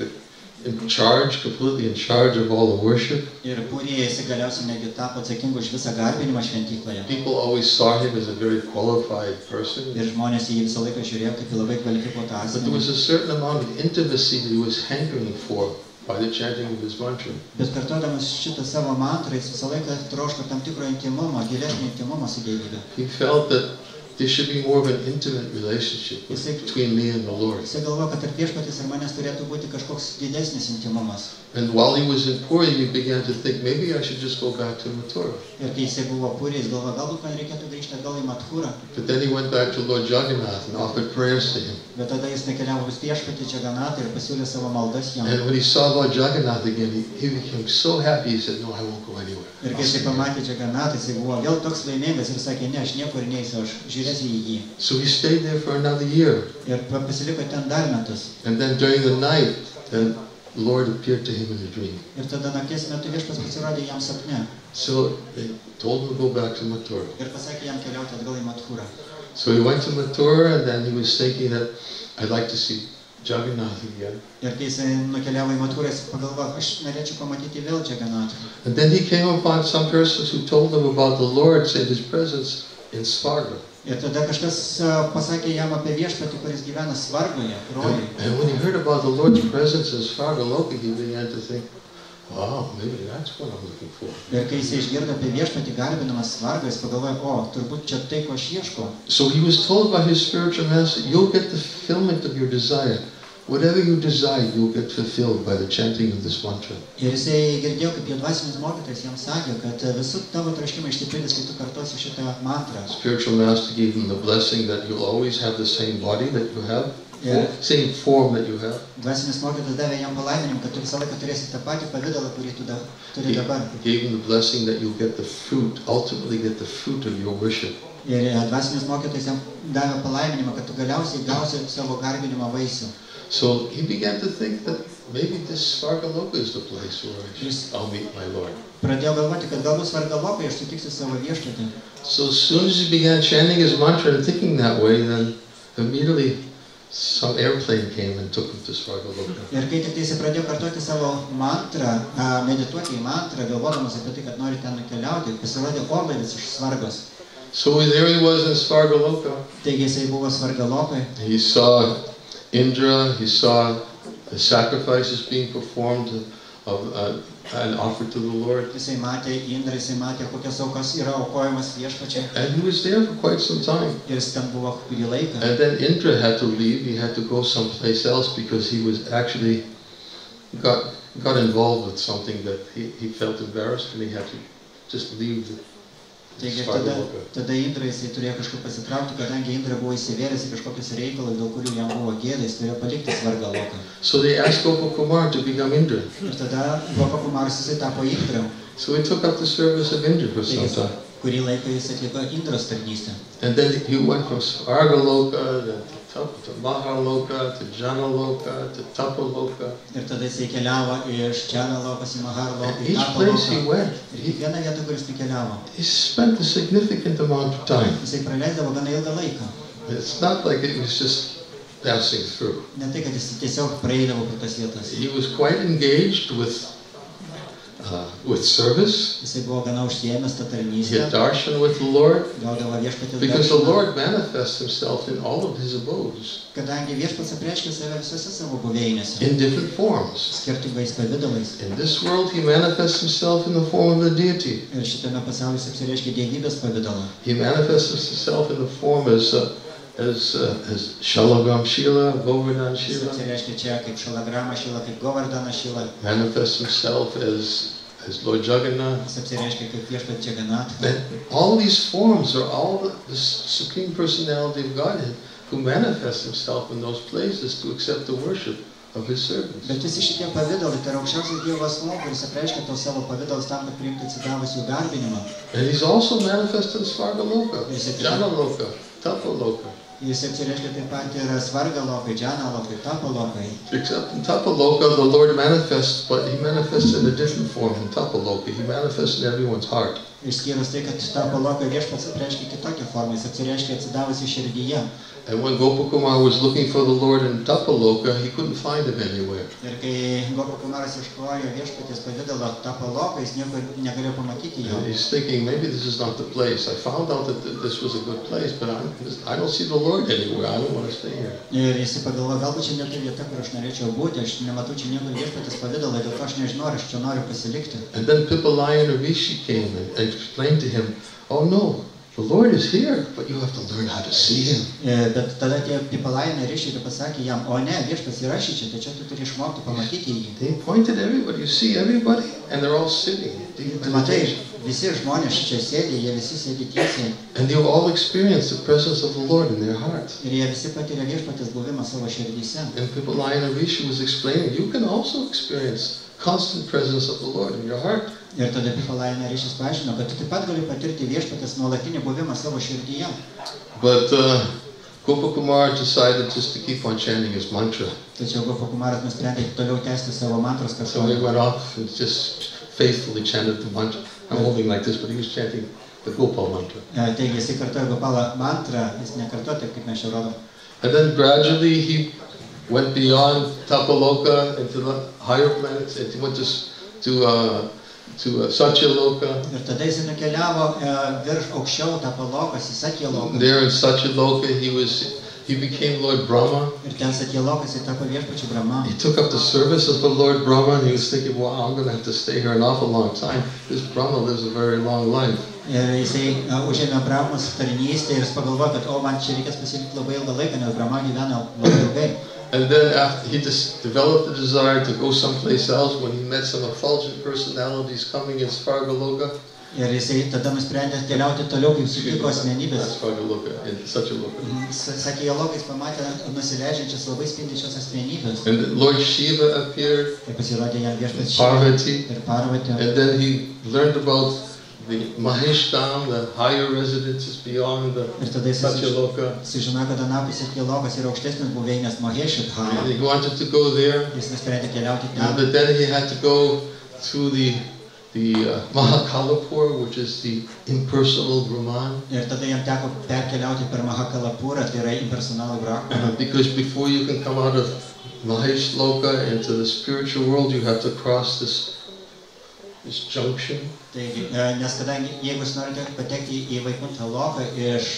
completely in charge of all the worship. Ir Purėje jis galiausiai netgi tapo atsakingu už visą garbinimą šventykloje. People always saw him as a very qualified person. Ir žmonės jį visą laiką žiūrėjo kaip į labai kvalifikuotą asmenį. But there was a certain amount of intimacy that he was hankering for by the chanting of his mantra. Bet kartodamas šitą savo mantrą, jis visą laiką troško tam tikro intimumo, gilesnio intimumo su dievybe. He felt that there should be more of an intimate relationship between me and the Lord. Jisai galvoja, kad tarp viešpaties ir manęs turėtų būti kažkoks didesnis intimumas. And while he was in Puri, he began to think, maybe I should just go back to Mathura. Ir kai jisai buvo Puri, jis galvoja, galbūt man reikėtų grįžti atgal į Mathurą. But then he went back to Lord Jagannath and offered prayers to him. Bet tada jis nekeliavo pas viešpatį Jagannatą ir pasiūlė savo maldas jam. And when he saw Lord Jagannath again, he became so happy, he said, no, I won't go anywhere. Ir kai jisai pamatė Jagannatą, jisai buvo vėl toks laimingas ir sakė, ne, aš niekur neisiu, aš žiūrėsiu į jį. So he stayed there for another year. Ir pasiliko ten dar metus. And then during the night, then the Lord appeared to him in a dream. Ir tada nakties metu viešpats pasirodė jam sapne. So they told him to go back to Mathura. Ir pasakė jam keliauti atgal į Mathurą. So he went to Mathura, and then he was thinking that I'd like to see Jagannath again. Ir kai jisai nukeliavo į Mathurą, jis pagalvojo, aš norėčiau pamatyti vėl Jagannatą. And then he came upon some persons who told him about the Lord and his presence in Svarga. Ir tada kažkas pasakė jam apie viešpatį, kuris gyvena Svargoje, rojuje. And when he heard about the Lord's presence in Svarga Loka, he began to think, wow, maybe that's what I'm looking for. Ir kai jisai išgirdo apie viešpatį garbinamą Svargą, jis pagalvojo, o, turbūt čia tai, ko aš ieškau. So he was told by his spiritual master, you'll get the fulfillment of your desire. Whatever you desire, you'll get fulfilled by the chanting of this mantra. Ir jisai girdėjo, kaip jo dvasinis mokytojas jam sakė, kad visų tavo troškimai išsipildys, kai tu kartosi šitą mantrą. Spiritual master gave him the blessing that you'll always have the same body that you have, same form that you have. Dvasinis mokytojas davė jam palaiminimą, kad tu visą laiką turėsi tą patį pavidalą, kurį tu turi dabar. He gave him the blessing that you'll get the fruit, ultimately get the fruit of your worship. Ir dvasinis mokytojas jam davė palaiminimą, kad tu galiausiai gausi savo garbinimo vaisių. So he began to think that maybe this Svarga Loka is the place where I'll meet my Lord. Pradėjo galvoti, kad galbūt Svarga Lokoje aš sutiksiu savo viešpatį. So as soon as he began chanting his mantra and thinking that way, then immediately some airplane came and took him to Svarga Loka. Ir kai tik jis pradėjo kartoti savo mantrą, medituoti į mantrą, galvodamas apie tai, kad nori ten nukeliauti, pasirodė orlaivis iš Svargos. So there he was in Svarga Loka. Taigi jisai buvo Svarga Lokoje. He saw Indra, he saw the sacrifices being performed and offered to the Lord. Jisai matė Indrą, jisai matė, kokios aukos yra aukojamas viešpačiai. And he was there for quite some time. Ir jis ten buvo kurį laiką. And then Indra had to leave. He had to go someplace else because he was actually got involved with something that he felt embarrassed, and he had to just leave the Taigi tada Indra jisai turėjo kažkur pasitraukti, kadangi Indra buvo įsivėlęs į kažkokius reikalus, dėl kurių jam buvo gėda, jis turėjo palikti Svarga Loką. So they asked Gokulą to become Indra. Ir tada Gokulas jisai tapo Indra. So he took up the service of Indra for some time. Kurį laiką jis atliko Indros tarnystę. And then he went from Svarga Loka to Mahaloka, to Janaloka, to Tapaloka. Ir tada jisai keliavo iš Janalokos į Maharloką. And each place he went, ir kiekvieną vietą, kur jis nukeliavo, he spent a significant amount of time. Jisai praleisdavo gana ilgą laiką. It's not like it was just passing through. Ne tai, kad jis tiesiog praeidavo pro tas vietas. He was quite engaged with service. Jisai buvo gana užsiėmęs tą He tarnystę. had darshan with the Lord. Gaudavo viešpaties Because the darshaną. Lord manifests himself in all of his abodes Kadangi viešpats apreiškia save visose savo buveinėse, in different forms. skirtingais pavidalais. In this world, he manifests himself in the form of a deity. Ir šitame pasaulyje jis apsireiškia dievybės pavidalą. He manifests himself in the form as Shalagam Shila, Govardhan Jis Shila. apsireiškia čia kaip Šalagrama Šila, kaip Govardhana Šila. Manifests himself as Lord Jagannath. Jis apsireiškia kaip viešpats Jagannatha. And all these forms are all the Supreme Personality of Godhead who manifests himself in those places to accept the worship of his servants. Bet visi šitie pavidalai, tai yra aukščiausias Dievo asmuo, kuris apreiškia tos savo pavidalus tam, kad priimtų atsidavusių garbinimą. And he's also manifested in Svarga Loka, Jana Loka, Tapa Loka. Jis apsireiškia taip pat ir Svarga Lokai, Jana Lokai, Tapa Lokai. Except in Tapa Loka, the Lord manifests, but he manifests in a different form in Tapa Loka. He manifests in everyone's heart. Išskyrus tai, kad Tapa Lokai viešpats apreiškia kitokią formą, jis apsireiškia atsidavusių širdyje. And when Gokulą was looking for the Lord in Tapa Loka, he couldn't find him anywhere. Ir kai Gokulas ieškojo viešpaties pavidalo Tapa Loką, jis nieko negalėjo pamatyti jo. And he's thinking, maybe this is not the place. I found out that this was a good place, but I don't see the Lord anywhere. I don't want to stay here. Ir jis pagalvojo, galbūt čia ne ta vieta, kur aš norėčiau būti, aš nematau čia niekur viešpaties pavidalo, dėl to aš nežinau, ar aš čia noriu pasilikti. And then Pipalayan or Rishi came and explained to him, oh no, the Lord is here, but you have to learn how to see Him. Bet tada tie pipalaina ryšiai pasakė jam, o ne, viešpats yra šičia, tačiau tu turi išmokti pamatyti jį. They pointed everybody, you see everybody, and they're all sitting. Tu matai, visi žmonės čia sėdi, jie visi sėdi tiesiai. And they all experience the presence of the Lord in their hearts. Ir jie visi patiria viešpatės buvimą savo širdyse. And Pipalaina Rishi was explaining, you can also experience constant presence of the Lord in your heart. Ir tada Pipalaina ryšys paaiškino, kad tu taip pat gali patirti viešpatės nuolatinį buvimą savo širdyje. But Gopakumar decided just to keep on chanting his mantra. Tačiau Gopakumaras nusprendė toliau tęsti savo mantros So kartojimą. he went off and just faithfully chanted the mantra. I'm holding like this, but he was chanting the Gopal mantra. Taigi jis kartojo Gopala mantrą, jis nekartojo taip, kaip mes čia rodom. And then gradually he went beyond Tapaloka into the higher planets, and he went to Satyaloka. Ir tada jis nukeliavo virš aukščiau Tapalokas į Satyaloką. There in Satyaloka he became Lord Brahma. Ir ten Satyalokas jis tapo viešpačiu Brahma. He took up the service of the Lord Brahma, and he was thinking, wow, I'm going to have to stay here an awful long time. This Brahma lives a very long life. Ir jisai užėmė Brahmos tarnystę ir jis pagalvojo, kad man čia reikės pasilikti labai ilgą laiką, nes Brahma gyveno labai ilgai. And then after he just developed the desire to go someplace else when he met some effulgent personalities coming in Svargaloka. Ir jisai tada nusprendė keliauti toliau, kaip sutiko asmenybės. Svargaloka, in Satyaloka. Satyalokais pamatė nusileidžiančias labai spindinčias asmenybės. And Lord Shiva appeared, Ir pasirodė jam viešpats Parvati, ir Parvati. and then he learned about the Maheshtam, the higher residences beyond the Ir tada jis Satyaloka. sužinojo, kad anapus Satyalokas yra aukštesnis buveinės Maheshadhama. And he wanted to go there, Jis nusprendė keliauti ten. but then he had to go through the Mahakalapur, which is the impersonal Brahman. Ir tada jam teko perkeliauti per Mahakalapurą, tai yra impersonalų Brahmaną. Because before you can come out of Maheshloka into the spiritual world, you have to cross this junction. Taigi, nes kadangi, jeigu jūs norite patekti į Vaikuntą loką iš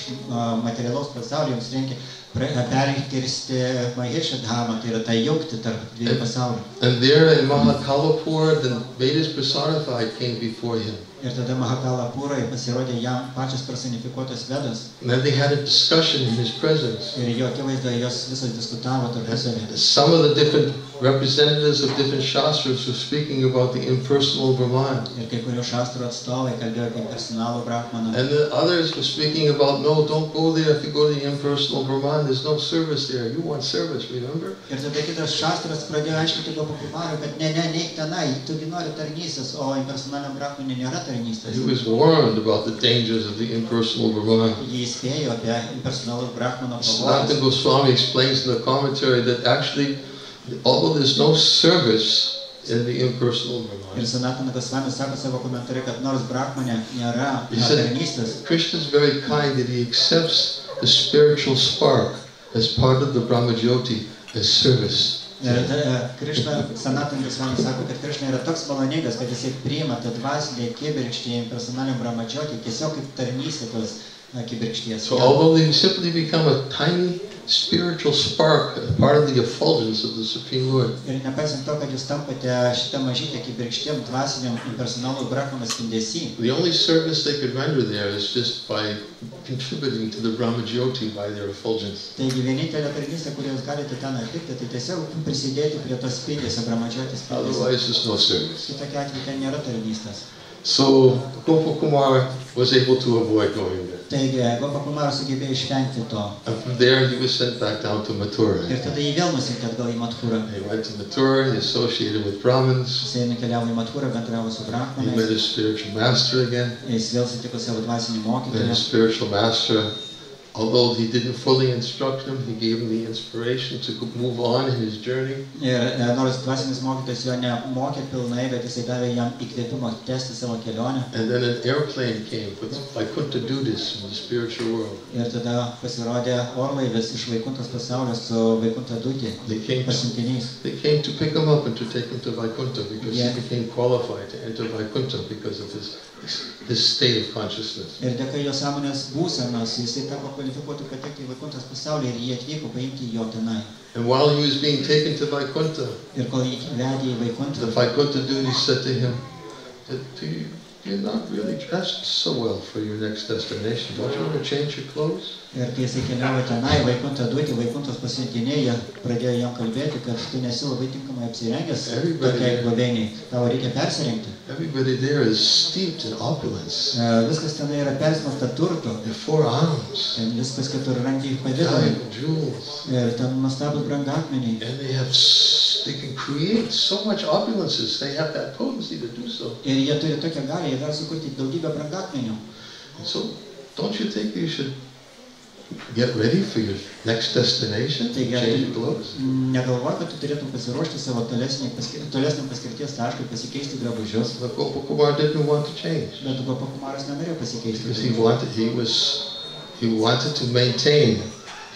materialaus pasaulio, jums reikia perkirsti Maheshadhamą, tai yra ta jungti tarp dviejų pasaulių. And there in Mahakalapur, the Vedas personified came before him. Ir tada Mahakalapūroje pasirodė jam pačios personifikuotos Vedos. And then they had a discussion in his presence. Ir jo akivaizdoje jos visos diskutavo tarpusavy. Some of the different representatives of different shastras were speaking about the impersonal Brahman. Ir kai kurių šastrų atstovai kalbėjo apie impersonalų Brahmaną. And the others were speaking about, no, don't go there. If you go to the impersonal Brahman, there's no service there. You want service, remember? Ir tada kitas šastras pradėjo aiškinti Gopakumarui, kad neik tenai, tugi nori tarnystės, o impersonaliam Brahmanui nėra tarnystės. He was warned about the dangers of the impersonal Brahman. Jį įspėjo apie impersonalų Brahmano Sanatana pavojus. Goswami explains in the commentary that actually, although there's no service in the impersonal Ir Brahman, Sanatana Goswami sako savo komentare, kad nors Brahmane nėra he said tarnystės, Krishna is very kind that he accepts the spiritual spark as part of the Brahma Jyoti as service. Krishna, Sanatana Goswami sako, kad Krishna yra toks maloningas, kad jisai priima tą dvasinę kibirkštį impersonaliam Brahma Jyoti tiesiog kaip tarnystė tos kibirkšties. So although they simply become a tiny spiritual spark, part of the effulgence of the Supreme Lord, Ir nepaisant to, kad jūs tampate šitą mažytę kibirkštėm dvasiniam impersonalų Brahmano spindesy, the only service they could render there is just by contributing to the Brahma Jyoti by their effulgence. taigi vienintelė tarnystė, kurią jūs galite ten atlikti, tai tiesiog prisidėti prie tos spindesio, Brahma Jyoti spindesio. Otherwise, there's no service. Kitokiu atveju ten nėra tarnystės. So Gopakumar was able to avoid going there. Taigi Gopakumaras sugebėjo išvengti to. And from there, he was sent back down to Mathura. Ir tada jį vėl nusintė atgal į Mathurą. He went to Mathura, he associated with Brahmins, Jisai nukeliavo į Mathurą, bendravo su he met Brahmanais. his spiritual master again. Jis vėl sutiko savo dvasinį Then mokytoją. his spiritual master, although he didn't fully instruct him, he gave him the inspiration to move on in his journey. Ir nors dvasinis mokytojas jo nemokė pilnai, bet jisai davė jam įkvėpimo tęsti savo kelionę. And then an airplane came with Vaikuntha Dutis from the spiritual world. Ir tada pasirodė orlaivis iš Vaikuntos pasaulio su Vaikunta Dutė They came to pick him up and to take him to Vaikuntha because he became qualified to enter Vaikuntha because of his state of consciousness. Ir dėka jo sąmonės būsenos, jisai tapo kvalifikuotų patekti į Vaikuntos pasaulį ir jie atvyko paimti jo tenai. And while he was being taken to Vaikuntha, Ir kol jį vedė į the Vaikuntą, Vaikuntha Duty said to him, that, do you're not really dressed so well for your next destination. Don't you want to change your clothes? Ir kai jisai keliavo tenai, Vaikuntą duoti, Vaikuntos pasiuntiniai pradėjo jam kalbėti, kad tu nesi labai tinkamai apsirengęs tokiai buveinei, tau reikia persirengti. Everybody there is steeped in opulence. Viskas tenai yra persmelkta turto. They're 4 arms. Ten viskas keturrankiai pavidalai. Jewels. Ir ten nuostabūs brangakmeniai. And they can create so much opulences. They have that potency to do so. Ir jie turi tokią galią, jie gali sukurti daugybę brangakmenių. So, don't you think you should get ready for your next destination? Change your clothes? Negalvoju, kad tu turėtum pasiruošti savo tolesniam paskirties taškui, pasikeisti drabužius. But Gokulą didn't want to change. Bet Gokulas nenorėjo pasikeisti. Because he wanted to maintain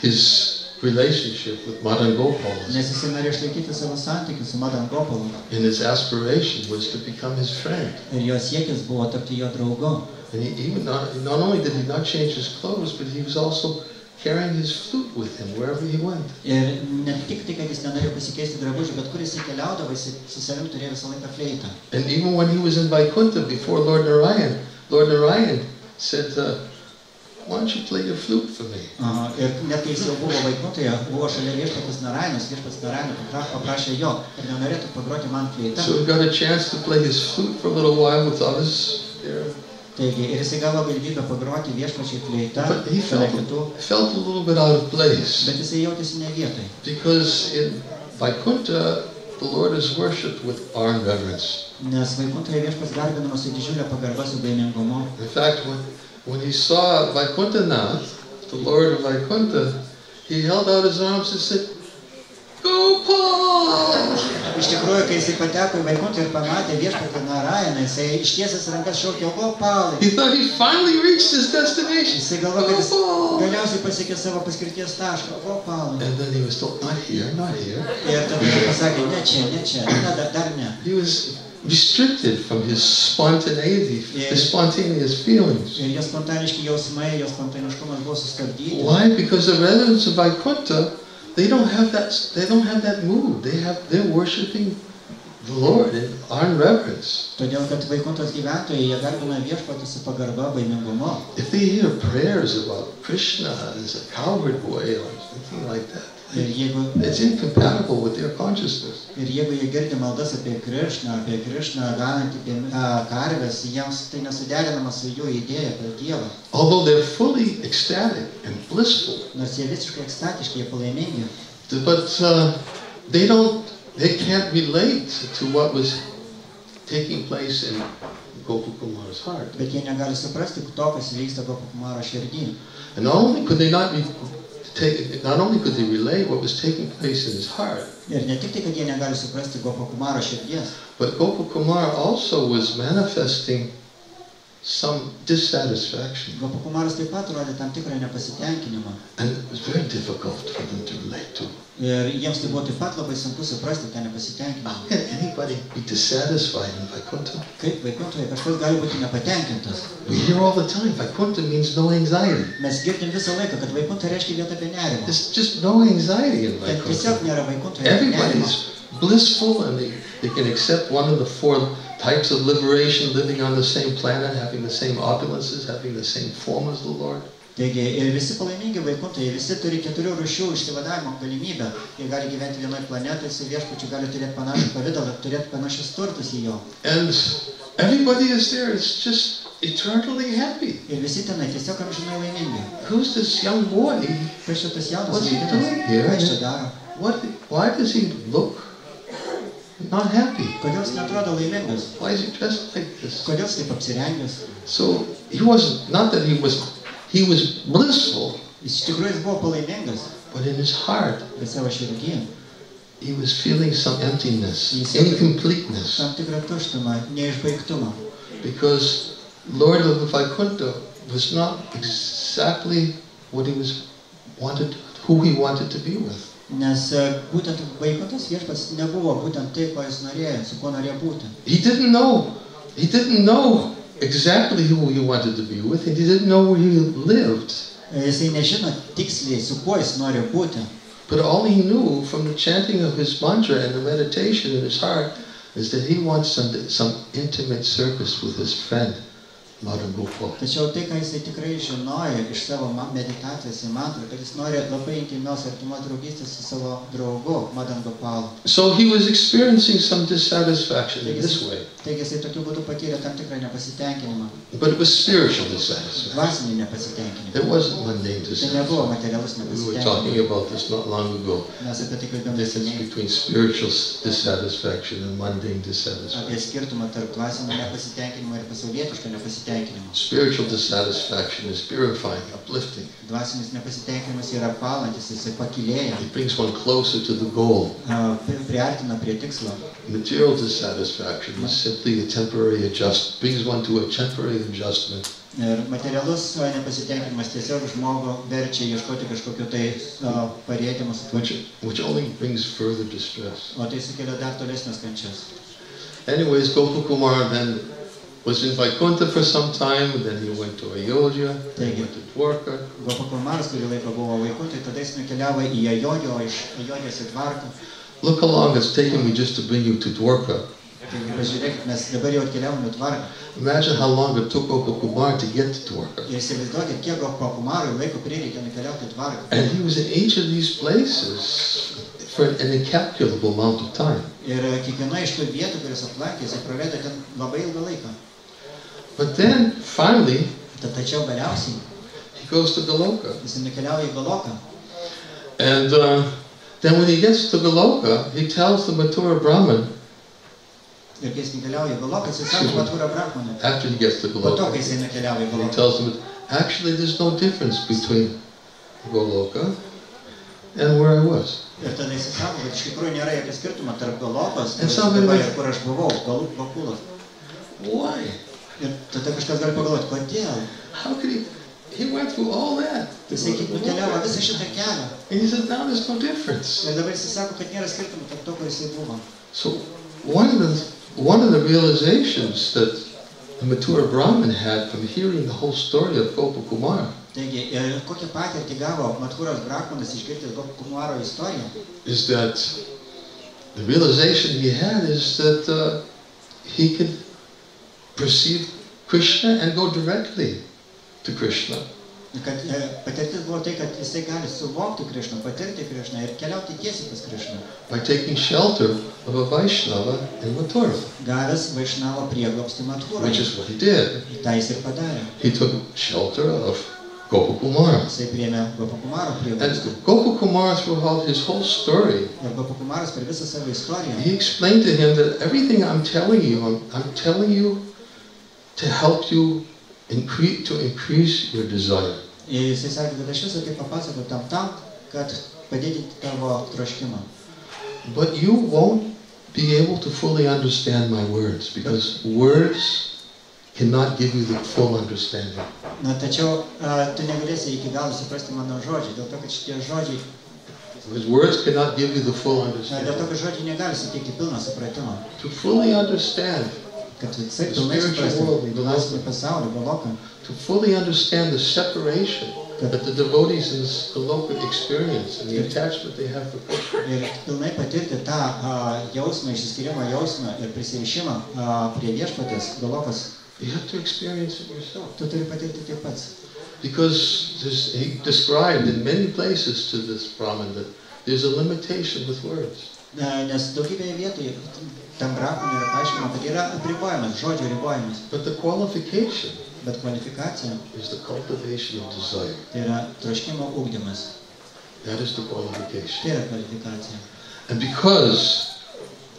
his relationship with Madan Gopala. Nes jisai norėjo išlaikyti savo santykius su Madan Gopalu. And his aspiration was to become his friend. Ir jo siekis buvo tapti jo draugu. And not only did he not change his clothes, but he was also carrying his flute with him wherever he went. Ir ne tik tai, kad jis nenorėjo pasikeisti drabužių, bet kur jisai keliaudavo, jisai su savim turėjo visą laiką fleitą. And even when he was in Vaikuntha before Lord Narayan said, why don't you play your flute for me? Ir net kai jis jau buvo Vaikuntoje, buvo šalia viešpatis Narayanas, viešpatis Narayanas paprašė jo, ar nenorėtų pagroti man fleitą. So he got a chance to play his flute for a little while with others there. Taigi, ir jisai gavo galimybę pagroti viešpačiai fleitą, šalia kitų. Felt a little bit out of place. Bet jisai jautėsi ne vietoj. Because in Vaikuntha, the Lord is worshipped with awe and reverence. Nes Vaikuntoje viešpats garbinamas su didžiulė pagarba, su baimingumu. In fact, when he saw Vaikuntha Nath, the Lord of Vaikuntha, he held out his arms and said, Gopal! Iš tikrųjų, kai jisai pateko į Vaikuntą ir pamatė viešpatį Narayaną, jisai ištiesęs rankas šaukė Gopalai. He thought he finally reached his destination. Jisai galvojo, kad jis galiausiai pasiekė savo paskirties tašką. Gopalai. And then he was told, not here, not here. Ir tada jis pasakė, ne čia, dar ne. He was restricted from his spontaneity, his spontaneous feelings. Ir jo spontaniški jausmai, jo spontaniškumas buvo sustabdyti. Why? Because the residents of Vaikuntha, they don't have that mood. They're worshiping the Lord in awe and reverence. Todėl, kad Vaikuntos gyventojai, jie garbina viešpatį su pagarba, baimingumu. If they hear prayers about Krishna as a cowherd boy or something like that, it's incompatible with their consciousness. Ir jeigu jie girdi maldas apie Krišną ganantį karves, jiems tai nesuderinama su jų idėja apie Dievą. Although they're fully ecstatic and blissful. Nors jie visiškai ekstatiški, jie palaimingi. But they can't relate to what was taking place in Gopakumar's heart. Bet jie negali suprasti to, kas vyksta Gopakumaro širdį. And not only could they relate what was taking place in his heart, ir ne tik tai, kad jie negali suprasti Gopakumaro širdies, but Gopakumar also was manifesting some dissatisfaction. Gopakumaras taip pat rodė tam tikrą nepasitenkinimą. And it was very difficult for them to relate to. Ir jiems tai buvo taip pat labai sunku suprasti tą nepasitenkinimą. How can anybody be dissatisfied in Vaikuntha? Kaip Vaikuntoje kažkas gali būti nepatenkintas? We hear all the time, Vaikuntha means no anxiety. Mes girdim visą laiką, kad Vaikunta reiškia vietą be nerimo. There's just no anxiety in Vaikuntha. Tiesiog nėra Vaikuntoje nerimo. Everybody's blissful and they can accept one of the 4 types of liberation, living on the same planet, having the same opulences, having the same form as the Lord. Taigi, ir visi palaimingi Vaikuntoje, visi turi 4 rūšių išsivadavimo galimybę. Jie gali gyventi vienoje planetoje, su viešpačiu gali turėti panašų pavidalą, turėti panašius turtus į jo. And everybody is there, it's just eternally happy. Ir visi tenai tiesiog amžinai laimingi. Who's this young boy? Kas šitas jaunas What's he vaikinas? doing here? Ką jis čia daro? Why does he look not happy? Kodėl jis neatrodo laimingas? Why is he dressed like this? Kodėl jis taip apsirengęs? So he was blissful. Jis iš tikrųjų jis buvo palaimingas. But in his heart, Bet savo širdį, he was feeling some emptiness, incompleteness. tam tikrą tuštumą, neišbaigtumą. Because Lord of Vaikuntha was not exactly who he wanted to be with. Nes būtent Vaikuntas viešpats nebuvo būtent tai, ko jis norėjo, su kuo norėjo būti. He didn't know exactly who he wanted to be with, and he didn't know where he lived. Jisai nežino tiksliai, su kuo jis nori būti. But all he knew from the chanting of his mantra and the meditation in his heart, is that he wants some intimate service with his friend, Madan Gokula. Tačiau tai, ką jisai tikrai žinojo iš savo meditacijos į mantrą, kad jis nori labai intymios artimos draugystės su savo draugu Madan Gokulu. So he was experiencing some dissatisfaction in this way. Taigi jisai tokiu būdu patyrė tam tikrą nepasitenkinimą. But it was spiritual dissatisfaction. Dvasinį nepasitenkinimą. It wasn't mundane Tai dissatisfaction. nebuvo materialus We were nepasitenkinimas. talking about this not long ago. Mes apie tai The kalbėjome difference neseniai. between spiritual dissatisfaction and mundane dissatisfaction. Apie skirtumą tarp dvasinio nepasitenkinimo ir pasaulietiško nepasitenkinimo. Spiritual dissatisfaction is purifying, uplifting. Dvasinis nepasitenkinimas yra palantis, jisai pakilėja, It brings one closer to the goal. priartina prie tikslo. Material dissatisfaction is simply a temporary adjustment, brings one to a temporary adjustment. Ir materialus nepasitenkinimas tiesiog žmogų verčia ieškoti kažkokio tai parėdimo sutvarčio. Which only brings further distress. O tai sukelia dar tolesnės kančias. Anyways, Gokulkumar then was in Vaikuntha for some time, and then he went to Ayodhya, then he went to Dwarka. Gokulkumaras kurį laiką buvo Vaikuntoj, tada jis nukeliavo į Ajodhją, o iš Ajodhjos į Dvarką. Look how long it's taken me just to bring you to Dwarka. Taigi pažiūrėkit, mes dabar jau atkeliavom į Dvarką. Imagine how long it took Gokulkumar to get to Dwarka. Ir įsivaizduokit, kiek Gokulkumarui laiko prireikė nukeliauti į Dvarką. And he was in each of these places for an incalculable amount of time. Ir kiekviena iš tų vietų, kurias aplankė, jis praleido ten labai ilgą laiką. But then, finally, Tačiau galiausiai he goes to Goloka. jis nukeliauja į Goloką. And then when he gets to Goloka, he tells the Mathura Brahmin, Ir kai jis nukeliauja į Goloką, jis sako Mathura Brahmanui. after he gets to Po to, Goloka, kai jis nukeliauja į he Goloką. tells him, actually, there's no difference between Goloka and where I was. Ir tada jis sako, kad iš tikrųjų nėra jokio skirtumo tarp Golokos And somebody ir kur aš buvau, Gokulos. Why? Ir tada kažkas gali pagalvoti, kodėl? How could he went through all that. Jisai kaip nukeliavo visą šitą kelią. And he said, now there's no difference. Ir dabar jisai sako, kad nėra skirtumo tarp to, kur jisai buvo. So one of the realizations that the Mathura Brahmin had from hearing the whole story of Gopakumar Taigi, ir kokią patirtį gavo Mathuros Brahmanas išgirdęs Gopakumaro istoriją? is that the realization he had is that he could perceive Krishna and go directly to Krishna. Kad patirtis buvo tai, kad jisai gali suvokti Krishną, patirti Krishną ir keliauti tiesiai pas Krishną. By taking shelter of a Vaishnava in Mathura, Gavęs Vaišnavo prieglobstį Mathuroje. which is what he did. Tai jis ir padarė. He took shelter of Gopakumar. Jisai priėmė Gopakumaro And prieglobstį. Gopakumar, throughout his whole story, Ir Gopakumaras per visą savo istoriją, he explained to him that everything I'm telling you to help you increase your desire. ir jisai sakė, kad aš visą tai papasakau tam, kad padidinti tavo troškimą. But you won't be able to fully understand my words, because words cannot give you the full understanding. Na, tačiau tu negalėsi iki galo suprasti mano žodžiai, dėl to, kad šitie žodžiai, Because words cannot give you the full dėl to, understanding. kad žodžiai negali suteikti pilną supratimą. To fully understand, Kad jisai pilnai suprasti dvasinį pasaulį, Goloką, to fully understand the separation that the devotees in Goloka experience and the attachment they have to Krishna. ir pilnai patirti tą jausmą, išsiskyrimo jausmą ir prisirišimą prie viešpatės, Golokos, You have to experience it yourself. tu turi patirti taip pats. Because he described in many places to this Brahmin that there's a limitation with words. Nes daugybėje vietoje tam Brahmanui yra paaiškinama, kad yra apribojimas, žodžio ribojimas, But the qualification bet kvalifikacija is the cultivation of desire. tai yra troškimo ugdymas. That is the Tai qualification. yra kvalifikacija. And because,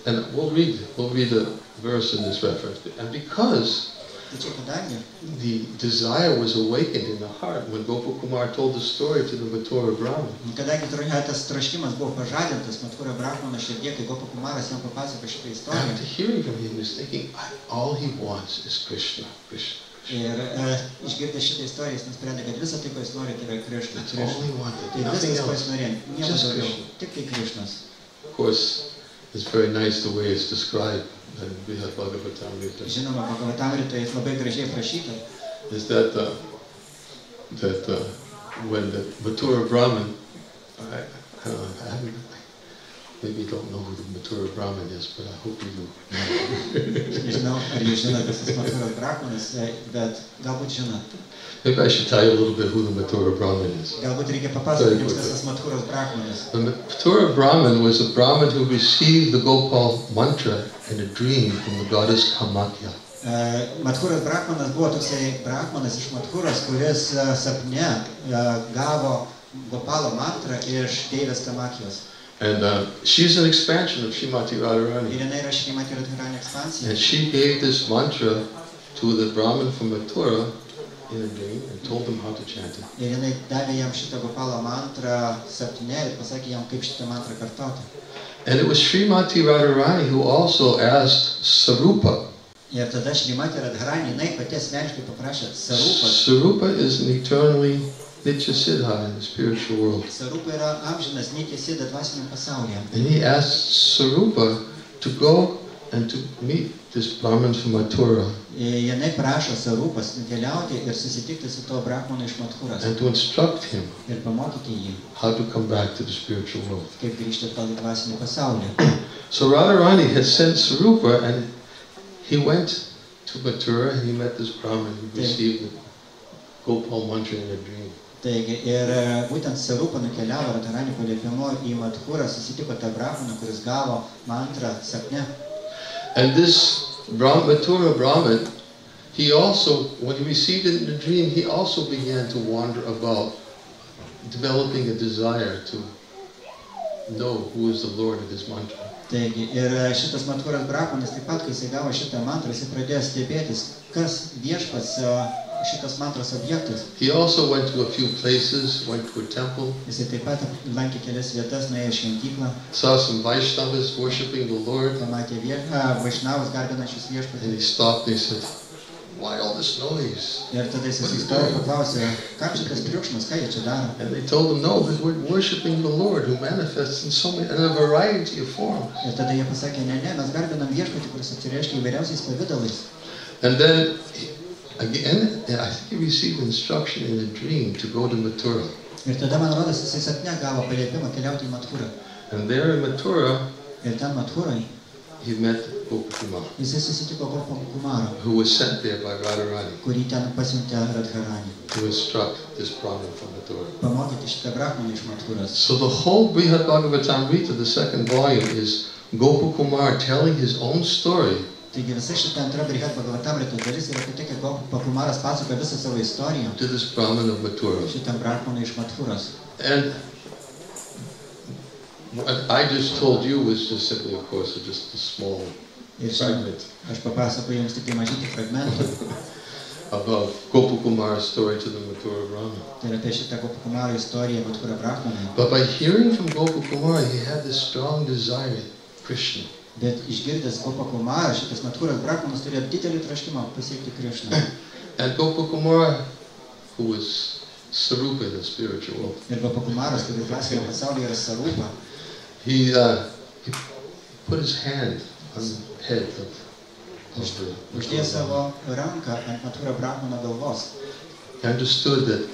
and we'll read a verse in this reference, and because Tačiau kadangi the desire was awakened in the heart when Gopakumar told the story to the Mathura Brahmin, tas troškimas buvo pažadintas Mathura Brahmano širdie, kai Gopakumaras jam papasakojo šitą istoriją. after hearing from him, he was thinking, all he wants is Krishna, Krishna. Ir išgirdęs šitą istoriją, jis nusprendė, kad visą tai, ko jis nori, tai yra Krishna. That's all he wanted, Tai nothing viskas, ko jis else. norėjo, nieko Just daugiau, Krishna. tik tai Krishnas. Of course, it's very nice the way it's described in Brihad Bhagavatamrita. Žinoma, Bhagavatamritoje jis labai gražiai aprašyta. Is that when the Mathura Brahmin, maybe you don't know who the Mathura Brahmin is, but I hope you do. Nežinau, ar jūs žinote, kas tas Mathuros Brahmanas, bet galbūt žinot. Maybe I should tell you a little bit who the Mathura Brahmin is. Galbūt reikia papasakoti jums, kas tas Mathuros Brahmanas. The Mathura Brahmin was a Brahmin who received the Gopal mantra in a dream from the goddess Kamakya. Mathuros Brahmanas buvo toksai Brahmanas iš Mathuros, kuris sapne gavo Gopalo mantrą iš deivės Kamakyos. And she's an expansion of Srimati Radharani. Ir jinai yra Srimati Radharani ekspansija. And she gave this mantra to the Brahmin from Mathura in a dream and told him how to chant it. Ir jinai davė jam šitą Gopalo mantrą sapne ir pasakė jam, kaip šitą mantrą kartoti. And it was Srimati Radharani who also asked Sarupa. Ir tada Srimati Radharani, jinai pati asmeniškai paprašė Sarupa. Sarupa is an eternally Nitya Siddha in the spiritual world. Sarupa yra amžinas Nitya Siddha dvasiniam pasaulyje. And he asked Sarupa to go and to meet this Brahmin from Mathura. Jinai prašo Sarupas nukeliauti ir susitikti su tuo Brahmanu iš Mathuros. And to instruct him Ir pamokyti jį, how to come back to the spiritual world. kaip grįžti atgal į dvasinį pasaulį. So Radharani had sent Sarupa, and he went to Mathura and he met this Brahmin who received the Gopal mantra in a dream. Taigi, ir būtent Sarupa nukeliavo Radharani paliepimu į Mathurą, susitiko tą Brahmaną, kuris gavo mantrą sapne. And this Mathura Brahmin, he also, when he received it in a dream, he also began to wander about, developing a desire to know who is the Lord of his mantra. Taigi, ir šitas Mathuros Brahmanas taip pat, kai jis gavo šitą mantrą, jis pradėjo stebėtis, kas viešpats šitas mantros objektas. He also went to a few places, went to a temple. Jis taip pat lankė kelias vietas, nuėjo šventyklą. Saw some Vaishnavas worshiping the Lord. Pamatė Vaishnavus garbinančius viešpatį. And he stopped and he said, "Why all this noise?" Ir tada jis sustojo ir paklausė, kam šitas triukšmas, ką jie čia daro? And they told him, "No, we're worshiping the Lord who manifests in a variety of forms." Ir tada jie pasakė, ne, mes garbinam viešpatį, kuris atsireiškia įvairiausiais pavidalais. And then again, I think he received instruction in a dream to go to Mathura. Ir tada, man rodos, jisai sapne gavo paliepimą keliauti į Mathurą. And there in Mathura, Ir ten Mathurai he met Gokula, jisai susitiko Gokulą, who was sent there by Radharani kurį ten pasiuntė Radharani, to instruct this Brahmin from Mathura. pamokyti šitą Brahmaną iš Mathuros. So the whole Brihad Bhagavatamrita, the second volume, is Gopakumar telling his own story. Taigi visa šita antra Brihad Bhagavatamritos dalis yra tokia, kad Gopakumaras pasakoja visą savo istoriją To this Brahmin of Mathura. šitam Brahmanui iš Mathuros. And what I just told you was just simply, of course, just a small Ir fragment aš papasakoju jums tik tai mažytį fragmentą. about Gopakumar's story to the Mathura Brahmin. Tai yra apie šitą Gopakumaro istoriją Mathura Brahmanui. But by hearing from Gopakumar, he had this strong desire, Krishna. Bet išgirdęs Gopakumarą, šitas Mathuros Brahmanas turėjo didelį troškimą pasiekti Krišną. And Gopakumar, who was Sarupa in the spiritual world, Ir Gopakumaras, kuris dvasinio pasaulyje yra Sarupa, he put his hand on the head of the uždėjo savo ranką ant Mathura Brahmano galvos. He understood that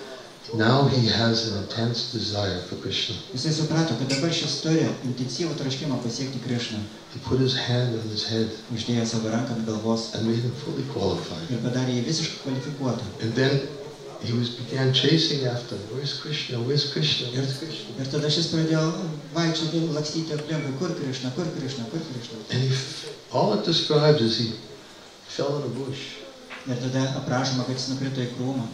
now he has an intense desire for Krishna. Jisai suprato, kad dabar šis turi intensyvų troškimą pasiekti Krišną. He put his hand on his head Uždėjo savo ranką ant galvos and made him fully qualified. ir padarė jį visiškai kvalifikuotą. And then he began chasing after, where's Krishna, where's Krishna, where's Krishna? Ir tada šis pradėjo vaikščioti, lakstyti aplinkui, kur Krišna, kur Krišna, kur Krišna. And all it describes is he fell in a bush. Ir tada aprašoma, kad jis nukrito į krūmą.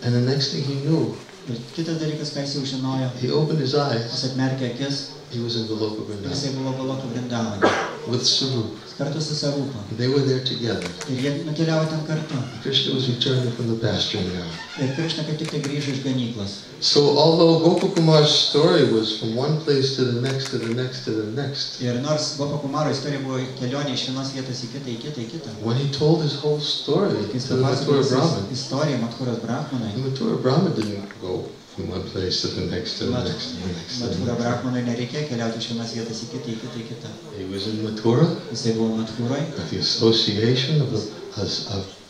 And the next thing he knew, Ir kitas dalykas, ką jis jau žinojo, he opened his eyes, jis atmerkė akis he was in Goloką ir Vrindavan jisai buvo Goloko Vrindavane. with Sarupa. Kartu su Sarupa. They were there together. Ir jie nukeliavo ten kartu. Krishna was returning from the pasturing ground. Ir Krišna kaip tik tai grįžo iš ganyklos. So although Gopakumar's story was from one place to the next, to the next, to the next, Ir nors Gopakumaro istorija buvo kelionė iš vienos vietos į kitą, į kitą, į kitą. when he told his whole story Jis to the Mathura papasakojo Brahmin, istoriją Mathuros Brahmanui. the Mathura Brahmin didn't go from one place to the next, to the next, to the next, to the Mathura next. Brahmanui nereikėjo keliauti iš vienos vietos į kitą, į kitą, į kitą. He was in Mathura Jisai buvo Mathuroje. with the association of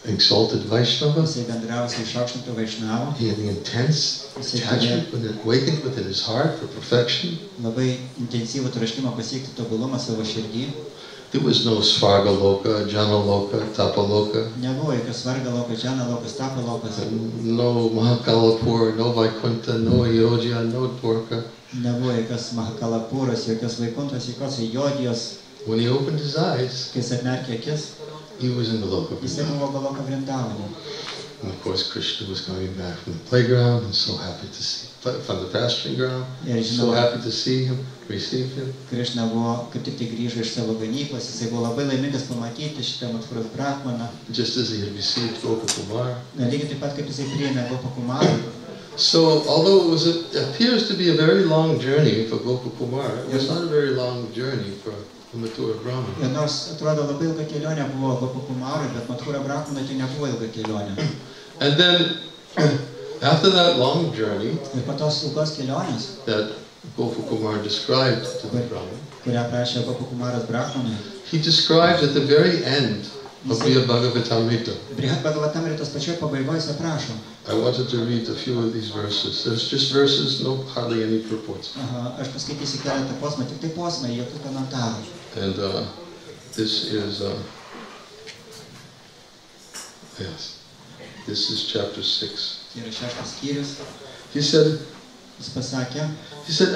exalted Vaishnava. Jisai bendravo su išaukštintu Vaišnavu. He had an intense attachment awakened within his heart for perfection. Labai intensyvų troškimą pasiekti tobulumą savo širdį. There was no Svarga Loka, Jana Loka, Tapa Loka. Nebuvo jokios Svarga Loka, Jana Lokas, Tapa Lokas. No Mahakalapur, no Vaikuntha, no Ayodhya, no Dwarka. Nebuvo jokios Mahakalapūros, jokios Vaikuntos, jokios Ayodhijos. When he opened his eyes, Kai jis atmerkė akis, he was in the Loka jisai Vrindavan. buvo Goloka Vrindavane. And of course, Krishna was coming back from the playground and so happy to see, from the pasturing ground, so happy to see him, receive him. Krishna buvo, kaip tik tai grįžo iš savo ganyklos, jisai buvo labai laimingas pamatyti šitą Mathuros Brahmaną. Just as he had received Gokulą. Lygiai taip pat, kaip jisai priėmė Gokulą. So, although it appears to be a very long journey for Gokulą, it was not a very long journey for the Mathura Brahman. Ir nors atrodo labai ilga kelionė buvo Gokului, bet Mathura Brahmanui tai nebuvo ilga kelionė. And then, after that long journey, ir po tos ilgos kelionės, that Gokulą described to the Brahman, kurią prašė Gokulas Brahmanui, he described at the very end of Brihad Bhagavatamrita. Brihad Bhagavatamritos pačioj pabaigoje jis aprašo. I wanted to read a few of these verses. There's just verses, no hardly any purports. Aš paskaitysiu keletą posmą, tik tai posmai, jokių komentarų. And this is chapter 6. Yra 6 skyrius. He said, Jis pasakė,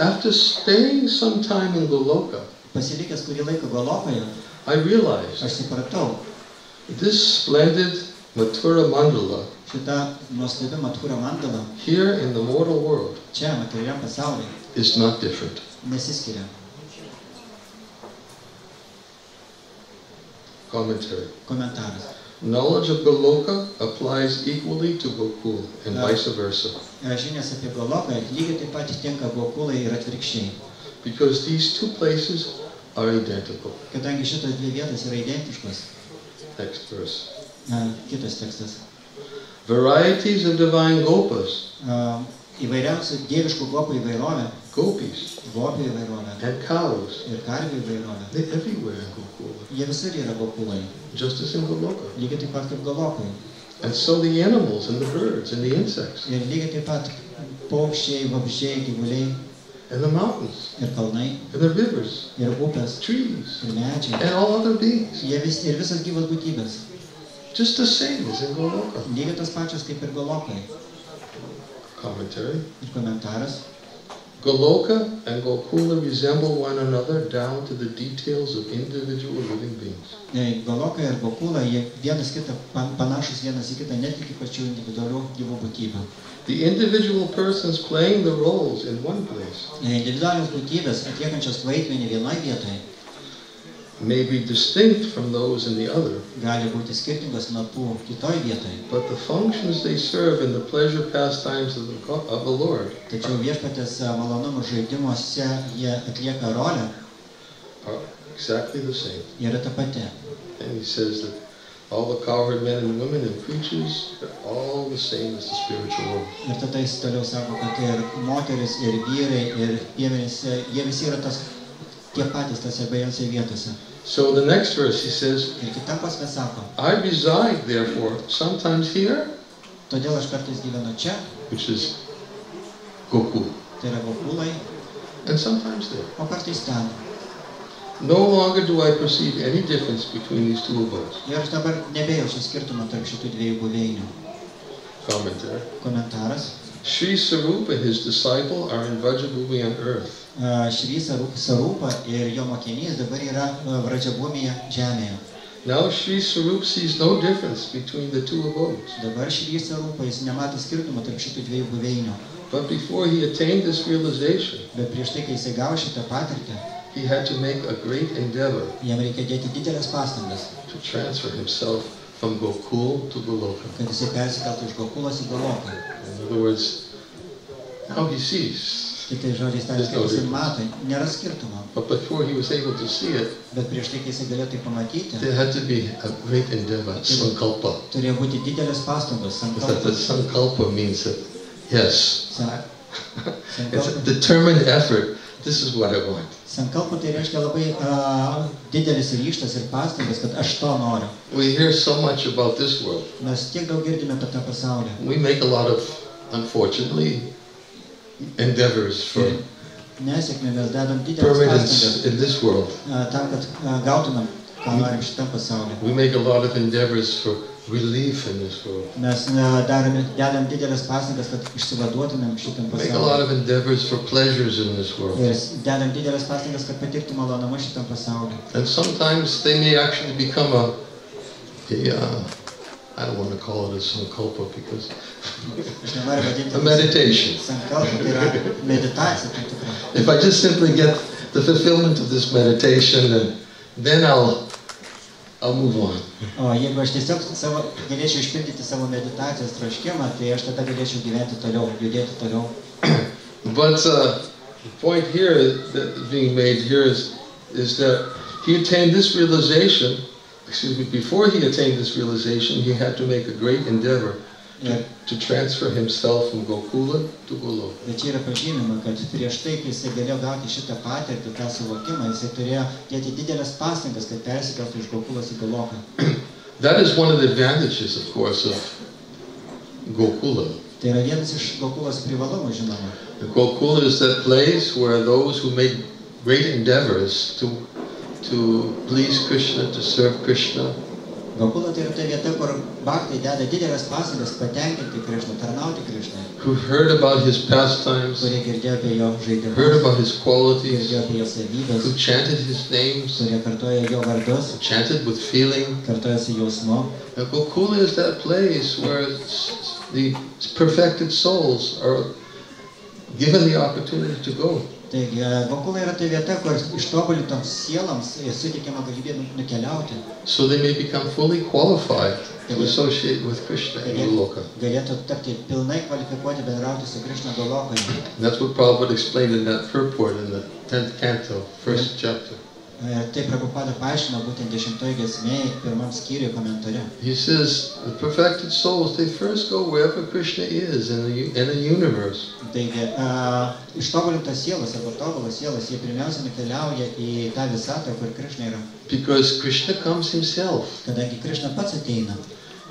after staying some time in Goloka, pasilikęs kurį laiką Golokoje, I realized aš supratau, this splendid Mathura Mandala šita nuostabi Mathura Mandala here in the mortal world čia, materialiam pasaulyje, is not different. nesiskiria. Commentary. Komentaras. Knowledge of Goloka applies equally to Gokula and vice versa. Žinios apie Goloką lygiai taip pat tinka Gokulai ir atvirkščiai. Because these two places are identical. Kadangi šitos dvi vietos yra identiškos. Next verse. Kitas tekstas. Varieties of divine gopas. Įvairiausių dieviškų gopų įvairovė. Gopis. Gopių įvairovė. And cows. Ir karvių įvairovė. They're everywhere in Gokula. Jie visur yra Gokulai. Just as in Goloka. Lygiai taip pat kaip Golokai. And so the animals and the birds and the insects. Ir lygiai taip pat paukščiai, vabzdžiai, gyvuliai. And the mountains. Ir kalnai. And the rivers. Ir upės. Trees. Ir medžiai. And all other beings. Ir visas gyvas būtybės. Just the same as in Goloka. Lygiai tas pačias kaip ir Golokai. Commentary. Ir komentaras. Goloka and Gokula resemble one another down to the details of individual living beings. Goloka ir Gokula, jie vienas kitą panašus vienas į kitą net iki pačių individualių gyvų būtybių. The individual persons playing the roles in one place Individualios būtybės atliekančios vaidmenį vienoje vietoje may be distinct from those in the other, gali būti skirtingos nuo tų kitoje vietoje. but the functions they serve in the pleasure pastimes of the Lord Tačiau viešpatės malonumų žaidimuose jie atlieka rolę are exactly the same. yra ta pati. And he says that all the cowherd men and women and creatures are all the same as the spiritual world. Ir tada jis toliau sako, kad ir moteris, ir vyrai, ir piemenys, jie visi yra tie patys tose abiejose vietose. So the next verse he says, Ir kitam pasme sako, I reside therefore sometimes here, todėl aš kartais gyvenu čia, which is Gokula, tai yra Gokulai, and sometimes there. o kartais ten. No longer do I perceive any difference between these two abodes. Ir aš dabar nebejaučiu skirtumą tarp šitų dviejų buveinių. Commentary. Komentaras. Sri Sarupa and his disciple are in Vrajabhumi on earth. Šri Sarupa ir jo mokinys dabar yra Vrajabhumyje žemėje. Now Sri Sarupa sees no difference between the two abodes. Dabar Šri Sarupa jis nemato skirtumą tarp šitų dviejų buveinių. But before he attained this realization, Bet prieš tai, kai jis gavo šitą patirtį, he had to make a great endeavor jam reikia dėti didelės pastangas, to transfer himself from Gokula to Goloka. kad jis persikeltų iš Gokulos į Goloką. In other words, now he sees. Kitais žodžiais tariant, kai jis mato, nėra skirtumo. But before he was able to see it, Bet prieš tai, kai jis galėjo tai pamatyti, there had to be a great endeavor, sankalpa. turėjo būti didelės pastangos, The sankalpa means that, yes, sankalpa. it's a determined effort This is what I want. Sankalpa tai reiškia labai didelis ryžtas ir pastangas, kad aš to noriu. We hear so much about this world. Mes tiek daug girdime apie tą pasaulį. We make a lot of, unfortunately, endeavors for Nesėkmė mes dedam dideles permanence pastangas in this world. tam, kad gautumėm, ką norim šitam pasaulyje. We make a lot of endeavors for relief in this world. Mes dedam dideles pastangas, kad išsivaduotumėm šitam We make a lot pasaulyje. of endeavors for pleasures in this world. Ir dedam dideles pastangas, kad patirtų malonumą šitam pasaulyje. And sometimes they may actually become I don't want to call it a sankalpa because Aš nenoriu vadinti a meditation. sankalpa, tai yra meditacija tam tikra. If I just simply get the fulfillment of this meditation, then I'll move on. O jeigu aš tiesiog galėčiau išpildyti savo meditacijos troškimą, tai aš tada galėčiau gyventi toliau, judėti toliau. But the point here that being made here is that he attained this realization. Before he attained this realization, he had to make a great endeavor to transfer himself from Gokula to Goloką. Bet čia yra pažymima, kad prieš tai, kai jisai galėjo gauti šitą patirtį, tą suvokimą, jisai turėjo dėti didelės pastangas, kad persikeltų iš Gokulos į Goloką. That is one of the advantages, of course, of Gokula. Tai yra vienas iš Gokulos privalumų, žinoma. Gokula is that place where those who made great endeavors to please Krishna, to serve Krishna, Gokula tai yra ta vieta, kur bhaktai deda didelės pastangas patenkinti Krishną, tarnauti Krishnai. who heard about his pastimes, Kurie girdėjo apie jo žaidimus, heard about his qualities, girdėjo apie jo savybės, who chanted his names, kurie kartoja jo vardus, chanted with feeling. kartoja su jausmu. Now, Gokula is that place where the perfected souls are given the opportunity to go. Taigi, Gokula yra ta vieta, kur ištobulintoms sieloms suteikiama galimybė nukeliauti. So they may become fully qualified to associate with Krishna in Goloką. Galėtų tapti pilnai kvalifikuoti bendrauti su Krishna Golokoje. That's what Prabhupada explained in that purport in the 10th canto, first chapter. Tai Prabhupada paaiškino būtent 10 giesmėje, 1 skyriuje komentare. He says, the perfected souls, they first go wherever Krishna is in the universe. Taigi, ištobulintos sielos arba tobulos sielos, jie pirmiausia nukeliauja į tą visatą, kur Krishna yra. Because Krishna comes himself. Kadangi Krishna pats ateina.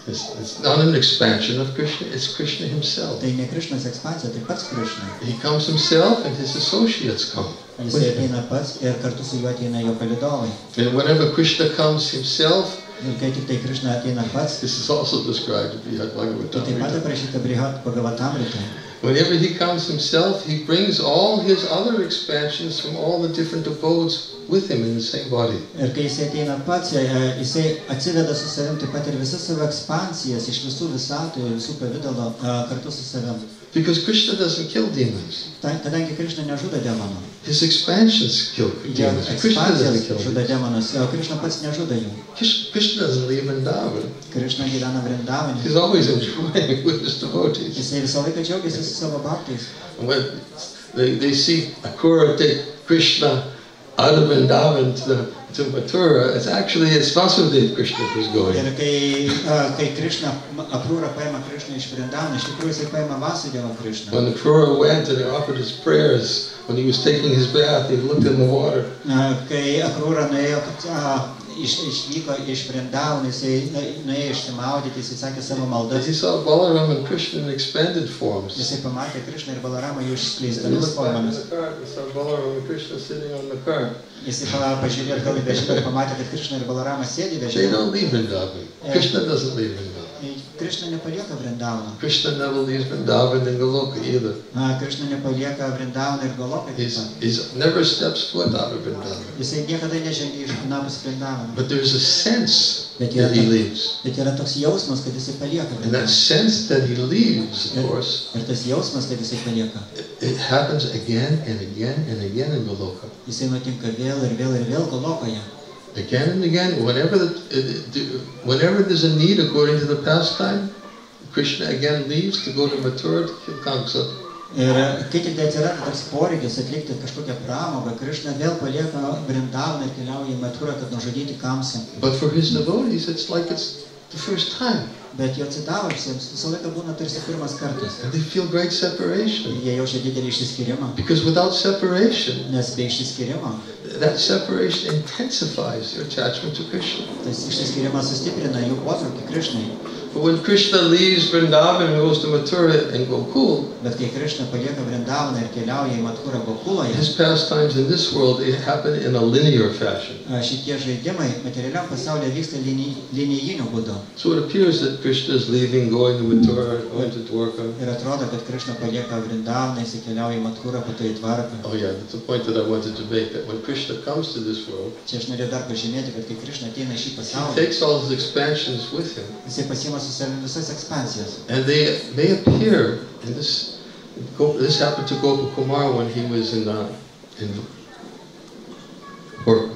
It's not an expansion of Krishna, it's Krishna himself. Tai ne Krishnas ekspansija, tai pats Krishna. He comes himself and his associates come. Jisai ateina pats ir kartu su juo ateina jo palydovai. And whenever Krishna comes himself, Ir kai tik tai Krishna ateina pats, this is also described in the tai taip pat Bhagavatam. aprašyta Brihad Bhagavatamrita. Whenever he comes himself, he brings all his other expansions from all the different abodes with him in the same body. Ir kai jisai ateina pats, jisai atsiveda su savim taip pat ir visas savo ekspansijas iš visų visatų ir visų pavidalo kartu su savim. Because Krishna doesn't kill demons. Kadangi Krishna nežudo demonų. His expansions kill Jo demons. Krishna doesn't ekspansijas kill žudo demons. demonus, o Krishna pats nežudo jų. Krishna doesn't live in Vrindavan. Krishna gyvena Vrindavane. He's always enjoying with his devotees. Jisai visą laiką džiaugiasi su savo bhaktais. And when they see Akrura take Krishna out of Vrindavan to Mathura, it's Vasudev Krishna who's going. Ir kai Krishna, Akrura paima Krishna iš Vrindavano, iš tikrųjų jisai paima Vasudevą Krishna. When Akrura went and he offered his prayers, when he was taking his bath, he looked in the water. Kai Akrura nuėjo, išvyko iš Vrindavano, jisai nuėjo išsimaudyti, jisai sakė savo maldas. He saw Balaram and Krishna in expanded forms. Jisai pamatė Krishna ir Balaramą jų And he išskleisdomis looked back in formomis. the cart, he saw Balaram and Krishna sitting on the cart. Jisai pažiūrėjo atgal į vežimą ir pamatė, kad Krishna ir Balaramas sėdi They vežime. don't leave Vrindavan. Krishna doesn't leave Vrindavan. Krishna nepalieka Vrindavaną. Krishna never leaves Vrindavan and Goloka either. Krishna nepalieka Vrindavaną ir Goloką taip pat. He never steps foot out of Vrindavan. Jisai niekada nežengia iš Napus Vrindavaną. But there's a sense Bet that he leaves. yra toks jausmas, kad jisai palieka And that Vrindavaną. sense that he leaves, of course, Ir tas jausmas, kad jisai palieka, it happens again and again and again in Goloka. jisai nutinka vėl ir vėl ir vėl Golokoje. Again and again, whenever there's a need according to the pastime, Krishna again leaves to go to Mathura to kill Kamsa. Ir kai tik tai atsiranda toks poreikis atlikti kažkokią pramogą, Krishna vėl palieka Vrindavaną ir keliauja į Mathurą, kad nužudyti Kamsą. But for his devotees, it's like it's the first time. Bet jau atsidavusiems visą laiką būna tarsi pirmas kartas. And they feel great separation. Jie jaučia didelį išsiskyrimą. Because without separation, Nes be išsiskyrimo, that separation intensifies your attachment to Krishna. tas išsiskyrimas sustiprina jų potraukį Krišnai. But when Krishna leaves Vrindavan and goes to Mathura and Gokula, Bet kai Krišna palieka Vrindavaną ir keliauja į Mathurą Gokuloje, his pastimes in this world, they happen in a linear fashion. Šitie žaidimai materialiam pasaulyje vyksta linijiniu būdu. So it appears that Krishna is leaving, going to Mathura, going to Dwarka. Ir atrodo, kad Krišna palieka Vrindavaną, jis keliauja į Mathurą, po to į Dvarką. Oh yeah, that's the point that I wanted to make, that when Krishna comes to this world, Čia aš norėjau dar pažymėti, kad kai Krišna ateina į šį he pasaulį, takes all his expansions with him. jisai pasiima su savimi visas ekspansijas. And they appear in this. This happened to Gokulą when he was in or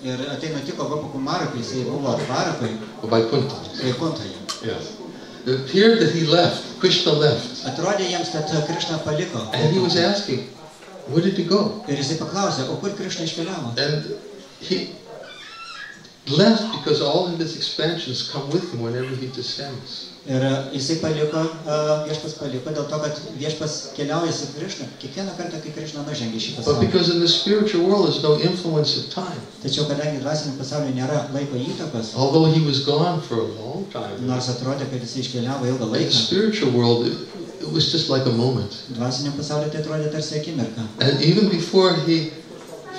Ir tai nutiko Gokulą, kai jisai buvo Dvarakoj, Vaikuntoje. Yes. It appeared that he left. Krishna left. Atrodė jiems, kad Krišna paliko. And he was asking, where did he go? Ir jisai paklausė, o kur Krišna iškeliavo? And he left because all of his expansions come with him whenever he descends. Ir jisai paliko, viešpas paliko, dėl to, kad viešpas keliauja su Krišna kiekvieną kartą, kai Krišna nužengia šį But pasaulį. because in the spiritual world there's no influence of time. Tačiau kadangi dvasiniam pasaulyje nėra laiko įtakos, Although he was gone for a long time, nors atrodė, kad jisai iškeliavo ilgą in the laiką, spiritual world it was just like a moment. dvasiniam pasaulyje tai atrodė tarsi akimirka. And even before he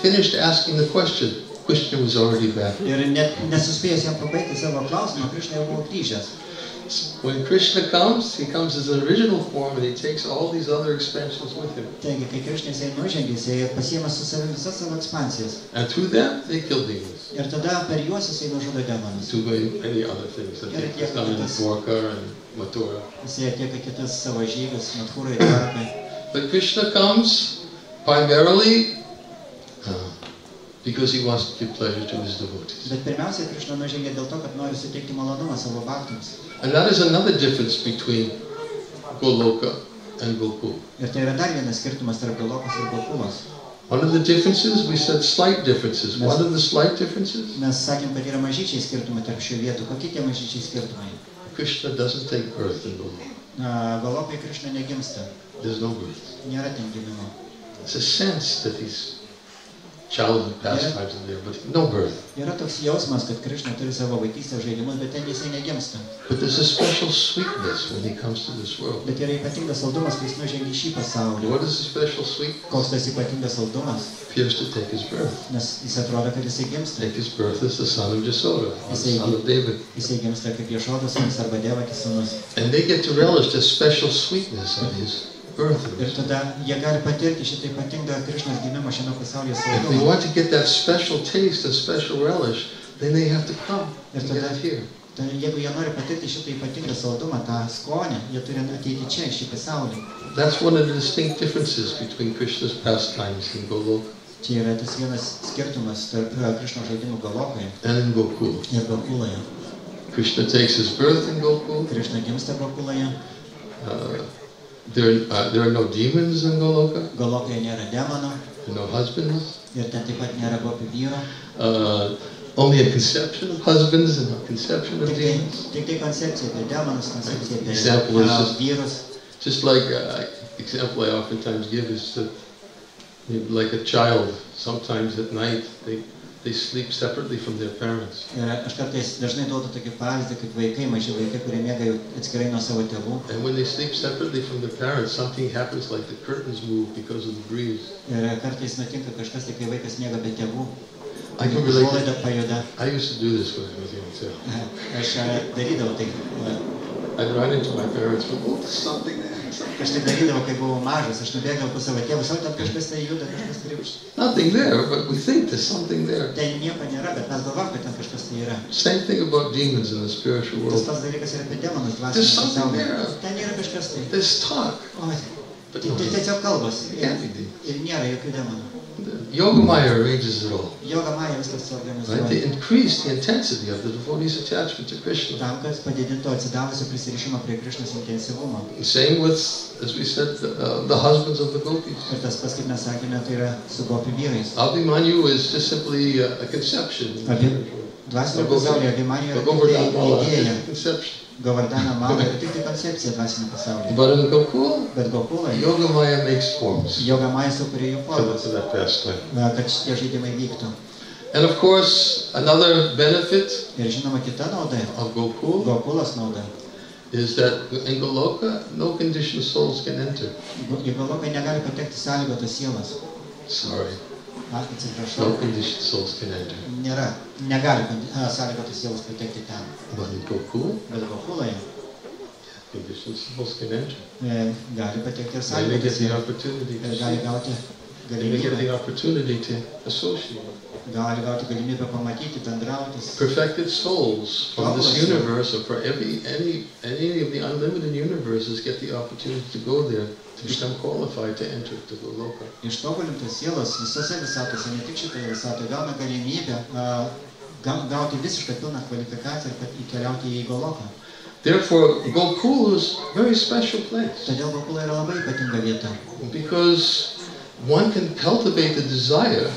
finished asking the question, Krishna was already back. Ir net nesuspėjęs jam pabaigti savo klausimą, Krišna jau buvo grįžęs. When Krishna comes, he comes as an original form and he takes all these other expansions with him. Taigi, kai Krišna jisai nužengia, jisai pasiima su savimi visas savo ekspansijas. And through them, they kill demons. Ir tada per juos jisai nužudo demonus. To many other things that they've done in Dwarka and Mathura. Jisai atlieka kitus savo žygius, Mathūrai, Dvarkai. But Krishna comes primarily because he wants to give pleasure to his devotees. Bet pirmiausia, Krišna nužengia dėl to, kad nori suteikti malonumą savo bhaktams. And that is another difference between Goloka and Gokula. Ir tai yra dar vienas skirtumas tarp Golokos ir Gokulos. One of the differences, we said slight differences. One of the slight differences, Mes sakėm, kad yra mažyčiai skirtumai tarp šių vietų. Kokie tie mažyčiai skirtumai? Krishna doesn't take birth in Goloka. Golokai Krišna negimsta. There's no birth. Nėra ten gimimo. It's a sense that he's childhood pastimes in there, but no birth. Yra toks jausmas, kad Krišna turi savo vaikystės žaidimus, bet ten jisai negimsta. But there's a special sweetness when he comes to this world. Bet yra ypatingas saldumas, kai jis nužengia į šį pasaulį. What is the special sweetness? Koks tas ypatingas saldumas? Appears to take his birth. Nes jis atrodo, kad jisai gimsta. Take his birth as the son of Jasoda, the son of David. Jisai gimsta kaip Jašodos sūnus arba Devakis sūnus. And they get to relish the special sweetness of his birth. Ir tada jie gali patirti šitą ypatingą Krišnos gimimo šiame pasaulyje If they saldumą. want to get that special taste, that special relish, then they have to come Ir and get tada, it here. jeigu jie nori patirti šitą ypatingą saldumą, tą skonį, jie turi ateiti čia, į šį pasaulį. That's one of the distinct differences between Krishna's pastimes in Goloka Čia yra tas vienas skirtumas tarp Krišnos žaidimų Golokoje and in Gokula. ir Gokuloje. Krishna takes his birth in Gokula. Krišna gimsta Gokuloje. There are no demons in Goloka, Golokoje nėra demonų no husbands, ir ten taip pat nėra gopių vyro. only a conception of husbands and a conception of demons. Tik tai koncepcija apie demonus, koncepcija Example is apie vyrus. Just like example I oftentimes give is that like a child, sometimes at night they sleep separately from their parents. Aš kartais dažnai duodu tokį pavyzdį, kaip vaikai, maži vaikai, kurie miega atskirai nuo savo tėvų. And when they sleep separately from their parents, something happens like the curtains move because of the breeze. Ir kartais nutinka kažkas, tai kai vaikas miega be tėvų. I can relate. Užuolaida pajuda. I used to do this when I was young too. Aš darydavau tai. I'd run into my parents, but oh, there's something there. Aš tai darydavau, kai buvau mažas. Aš nubėgdavau pas savo tėvus, o ten kažkas tai juda, kažkas kripšt. Nothing there, but we think there's something there. Ten nieko nėra, bet mes galvom, kad ten kažkas tai yra. Same thing about demons in the spiritual Tas world. pats dalykas yra apie demonus There's dvasinėje something pasaulyje. there. Ten yra kažkas tai. There's talk. Oi, But tai no, tiesiog kalbos. can't be demons. Ir nėra jokių demonų. Yoga Maya arranges it all. Yoga Maya viskas Right? suorganizuoja. They increase the intensity of the devotee's attachment to Krishna. Tam, kad padidintų atsidavusio prisirišimo prie Krišnos intensyvumą. Same with, as we said, the husbands of the gopis. Ir tas pats, kaip mes sakėme, tai yra su gopių vyrais. Abhimanyu is just simply a conception. Dvasinio pasaulyje Abhimanyu yra The tik tai Govardhan idėja. conception. Govardhana mala yra tik tai koncepcija dvasinio pasaulyje. But in Gokula, Bet Gokulai, Yogamaya makes forms Yogamaya sukuria jų formas, for that pastime. kad šitie žaidimai vyktų. And of course, another benefit Ir žinoma kita nauda, of Gokula Gokulos nauda. is that in Goloką, no conditioned souls can enter. Į Goloką negali patekti sąlygotas sielas. Sorry, Atsiprašau. no conditioned souls can enter. Negali sąlygotas sielas patekti ten. But in Gokula, Bet Gokuloje conditioned souls can enter. Gali patekti ir They may get sąlygotas the sielas. opportunity to Ir gali see. gauti They may get the galimybę. opportunity to associate. Gali gauti galimybę pamatyti, bendrauti. Perfected souls from this universe, or for any of the unlimited universes, get the opportunity to go there, to become qualified to enter to Goloką. Ištobulintos sielos visose visatose, ne tik šitoje visatoje, gauna galimybę gauti visišką pilną kvalifikaciją ir įkeliauti į Goloką. Therefore, Gokula is a very special place. Todėl Gokula yra labai ypatinga vieta. Because one can cultivate the desire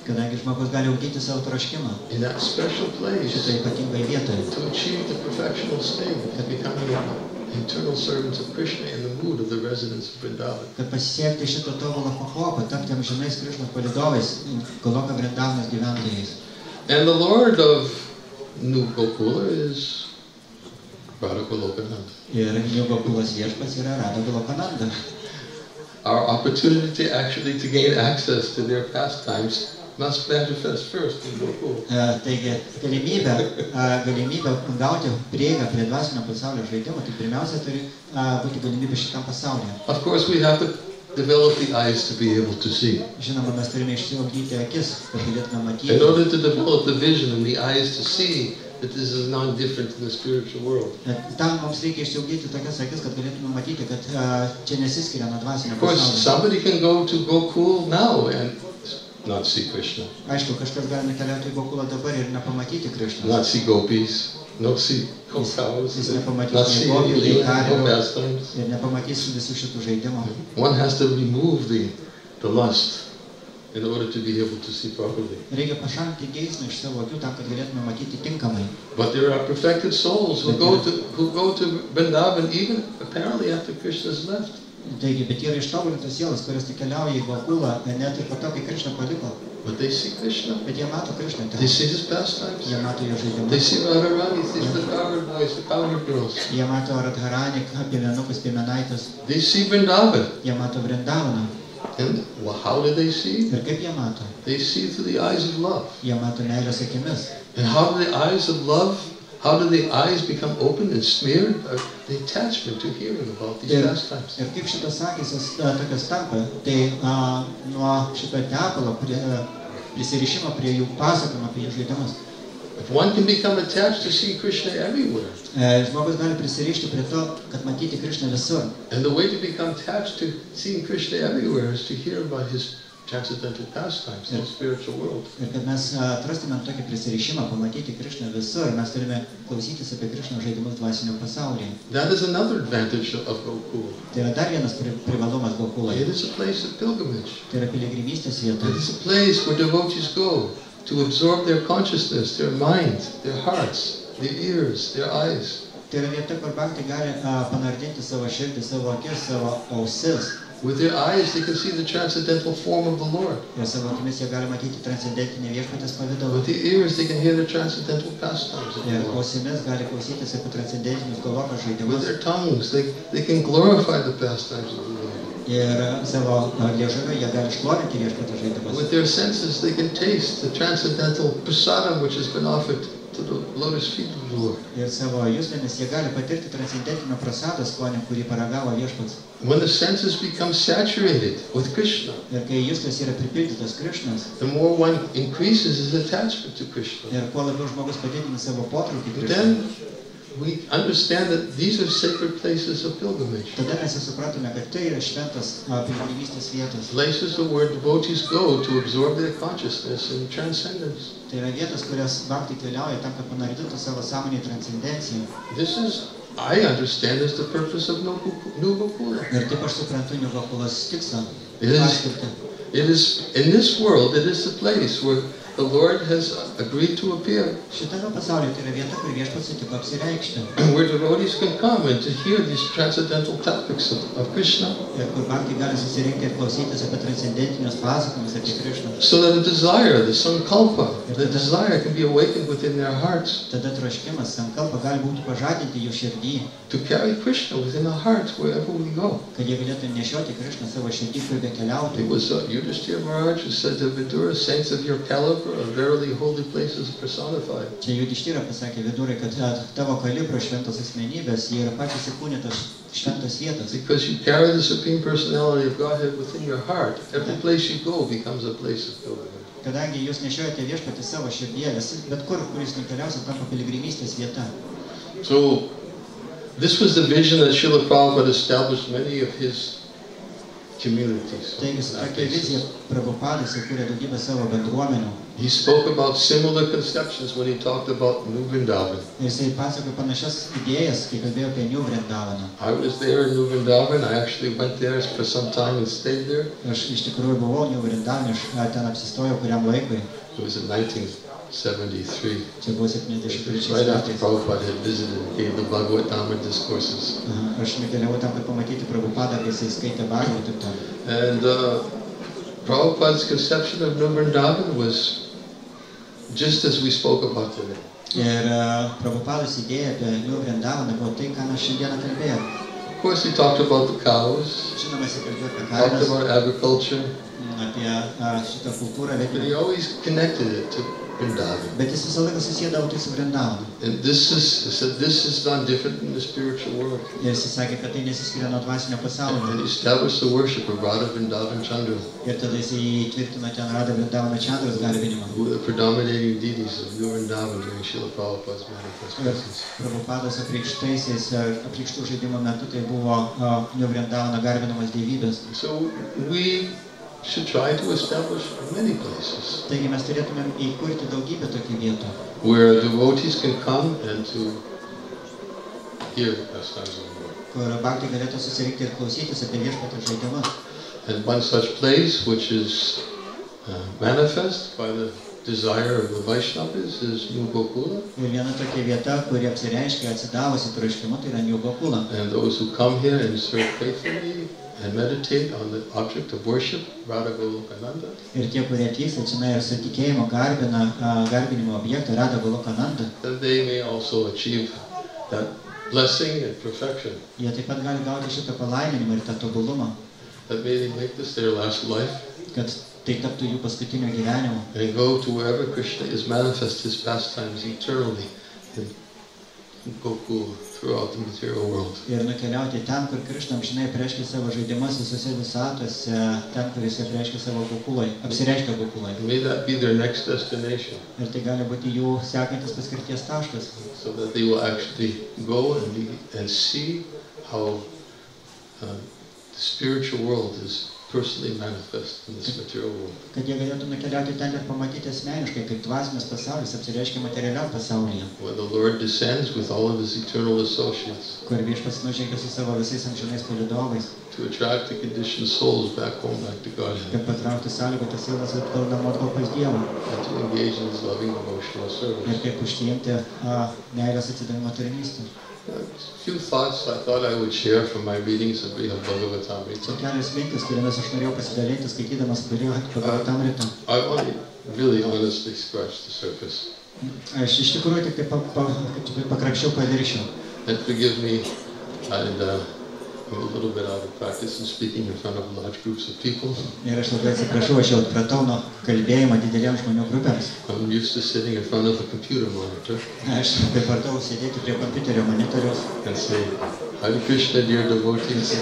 Kadangi žmogus gali auginti savo troškimą in that special place šitoje ypatingoje vietoje, to achieve the perfectional state of becoming an eternal servant of Krishna in the mood of the residents of Vrindavan. kad pasiekti šitą tobulą pakopą, tapti amžinais Krišnos palydovais, Goloka Vrindavinos gyventojais. And the Lord of New Gokula is Radha Golokananda. Ir New Gokulos viešpats yra Radha Golokananda. Our opportunity actually to gain access to their pastimes must manifest first in Gokula. Taigi galimybė gauti prieigą prie dvasinio pasaulio žaidimo, tai pirmiausia turi būti galimybė šitam pasaulyje. Of course, we have to develop the eyes to be able to see. Žinoma, mes turime išsiugdyti akis, kad galėtume matyti. In order to develop the vision and the eyes to see that this is not different in the spiritual world. Tam mums reikia išsiugdyti tokias akis, kad galėtume matyti, kad čia nesiskiria nuo dvasinio Of course, pasaulio. somebody can go to Gokula now and not see Krishna, Aišku, kažkas gali nukeliauti į Gokulą dabar ir nepamatyti Krišnos. not see gopis, not see cows, Jis nepamatys not nei see gopių, nei no karvių pastimes. ir nepamatys visų šitų žaidimų. One has to remove the lust in order to be able to see properly. Reikia pašalinti geismą iš savo akių tam, kad galėtume matyti tinkamai. But there are perfected souls who go to Vrindavan even apparently after Krishna's left. Taigi, bet yra ištobulintos sielos, kurios tik keliauja į Gokulą, net ir po to, kai Krišna paliko. But they see Krishna. Bet jie mato Krišną ten. They see his pastimes. Jie mato jo They žaidimus. see Radharani, they see the powder boys, the powder girls. Jie mato Radharani, piemenukus, piemenaitus. They see Vrindavan. Jie mato Vrindavaną. And how do they see? Ir kaip jie mato? They see through the eyes of love. Jie mato meilės akimis. And how do the eyes of love, how do the eyes become open and smeared? The attachment to hearing about these pastimes. Ir kaip šitos akys tokios tampa, tai nuo šito tepalo prisirišimo prie jų pasakojimo, apie jų žaidimus. If one can become attached to see Krishna everywhere. Žmogus gali prisirišti prie to, kad matyti Krišną visur. And the way to become attached to seeing Krishna everywhere is to hear about his transcendental pastimes in the spiritual world. Ir kad mes atrastumėm tokį prisirišimą, pamatyti Krišną visur, mes turime klausytis apie Krišną žaidimus dvasiniam pasaulyje. That is another advantage of Gokula. Tai yra dar vienas privalumas Gokulai. It is a place of pilgrimage. Tai yra piligrimystės vieta. It is a place where devotees go to absorb their consciousness, their mind, their hearts, their ears, their eyes. Tai yra vieta, kur bhakti gali panardinti savo širdį, savo akis, savo ausis. With their eyes, they can see the transcendental form of the Lord. Ir savo akimis jie gali matyti transcendentinę viešpatės pavidalą. With their ears, they can hear the transcendental pastimes of the Ir Lord. ausimis gali klausytis apie transcendentinius Goloko With žaidimus. their tongues, they can glorify the pastimes of the Lord. Ir savo liežuviu jie gali šlovinti viešpatės žaidimus. With their senses, they can taste the transcendental prasadam which has been offered to the lotus feet of the Lord. Ir savo juslėmis jie gali patirti transcendentinio prasado skonį, kurį paragavo viešpats. When the senses become saturated with Krishna, Ir kai juslės yra pripildytos Krišnos, the more one increases his attachment to Krishna. ir kuo labiau žmogus padidina savo potraukį Krišną, Then we understand that these are sacred places of pilgrimage. tada mes supratome, kad tai yra šventos piligrimystės vietos. Places where devotees go to absorb their consciousness in transcendence. Tai yra vietos, kurias bhakti keliauja tam, kad panardytų savo sąmonį transcendenciją. This is, I understand, is the purpose of New Gokula. Ir taip aš suprantu Gokulos tikslą. It is in this world, it is the place where the Lord has agreed to appear. Šitame pasaulyje tai yra vieta, kur Viešpats sutiko apsireikšti. Where devotees can come and to hear these transcendental topics of Krishna. Ir kur bhaktai gali susirinkti ir klausytis apie transcendentinius pasakojimus apie Krishną. So that the desire, the sankalpa, the desire can be awakened within their hearts. Tada troškimas, sankalpa gali būti pažadinti jų širdį. To carry Krishna within our hearts wherever we go. Kad jie galėtų nešioti Krishną savo širdį, kur bekeliautų. It was Yudhishthira Maharaj who said to Vidura, saints of your caliber are verily holy places personified. Čia Yudhishthira pasakė Vidurai, kad tavo kalibro šventos asmenybės, jie yra pačios įkūnytos šventos vietos. Because you carry the Supreme Personality of Godhead within your heart, every place you go becomes a place of pilgrimage. Kadangi jūs nešiojate Viešpatį savo širdyje, bet kur jūs nukeliausit, tampa piligrimystės vieta. So, this was the vision that Srila Prabhupada established many of his communities. Taigi, tokia vizija Prabhupada įkūrė daugybę savo bendruomenių. He spoke about similar conceptions when he talked about New Vrindavan. Jisai pasakojo panašias idėjas, kai kalbėjo apie New Vrindavaną. I was there in New Vrindavan. I actually went there for some time and stayed there. Aš iš tikrųjų buvau New Vrindavane, aš ten apsistojau kuriam laikui. It was in 1973. Čia buvo 73 Right after metais. Prabhupada had visited and gave the Bhagavatam discourses. Aš nukeliavau tam, kad pamatyti Prabhupadą, kai jisai skaitė Bhagavatam. And Prabhupada's conception of New Vrindavan was just as we spoke about today. Ir Prabhupados idėja apie New Vrindavaną buvo tai, ką mes šiandieną kalbėjome. Of course, he talked about the cows, Žinoma, jisai kalbėjo apie talked karves, about agriculture, apie šitą kultūrą, but he always connected it to Vrindavan. bet jis visą laiką susiedavo tai su Vrindavanu. And this is not different in the spiritual world. Ir jis sakė, kad tai nesiskiria nuo dvasinio And pasaulio. he established the worship of Radha Vrindavan Chandra, Ir tada jisai įtvirtino ten Radha Vrindavano Chandros garbinimą. who were the predominating deities of New Vrindavan during Srila Prabhupada's manifest Ir presence. Prabhupados apreikštų žaidimo metu tai buvo New Vrindavano garbinamas dievybės. So we should try to establish many places Taigi mes turėtumėm įkurti daugybę tokių vietų, where devotees can come and to hear pastimes of the Lord. kur bhaktai galėtų susirinkti ir klausytis apie Viešpaties žaidimus. And one such place which is manifest by the desire of the Vaishnavas is New Gokula. Ir viena tokia vieta, kuri apsireiškia atsidavusi troškimu, tai yra New Gokula. And those who come here and serve faithfully and meditate on the object of worship, Radha Golokananda. Ir tie, kurie atvyksta čia ir su tikėjimo garbinimo objektą Radha Golokananda, That they may also achieve that blessing and perfection. jie taip pat gali gauti šitą palaiminimą ir tą tobulumą, That may they make this their last life kad tai taptų jų paskutinio gyvenimo. and go to wherever Krishna is manifest his pastimes eternally in Gokula throughout the material world. Ir nukeliauti ten, kur Krishna amžinai apreiškia savo žaidimus visose visatose, ten, kur jis apreiškia savo Gokulai, apsireiškia Gokulai. And may that be their next destination, Ir tai gali būti jų sekantis paskirties taškas, so that they will actually go and see how the spiritual world is personally manifest in this material world. kad jie galėtų nukeliauti ten ir pamatyti asmeniškai, kaip dvasinis pasaulis apsireiškia materialiam pasaulyje, When the Lord descends with all of his eternal associates kur Viešpats nužengia su savo visais amžinais palydovais, to attract the conditioned souls back home, back to Godhead, kad patraukti sąlygotas sielas atgal namo atgal pas Dievą and to engage in his loving devotional ir service. kaip užsiimti meilės atsidavimo tarnystę. A few thoughts I thought I would share from my readings of Brihad Bhagavatamrita. Čia kelios mintis, kuriomis aš norėjau pasidalinti, skaitydamas Bhagavatamritą. I only really honestly scratched the surface. Aš iš tikrųjų tik tai pakrapščiau paviršių. And forgive me, and I'm a little bit out of practice in speaking in front of large groups of people. Ir aš labai atsiprašau, aš jau atpratau nuo kalbėjimo didelėms žmonių grupėms. I'm used to sitting in front of a computer monitor Aš pripratau sėdėti prie kompiuterio monitoriaus. and say, Hare Krishna, dear devotees,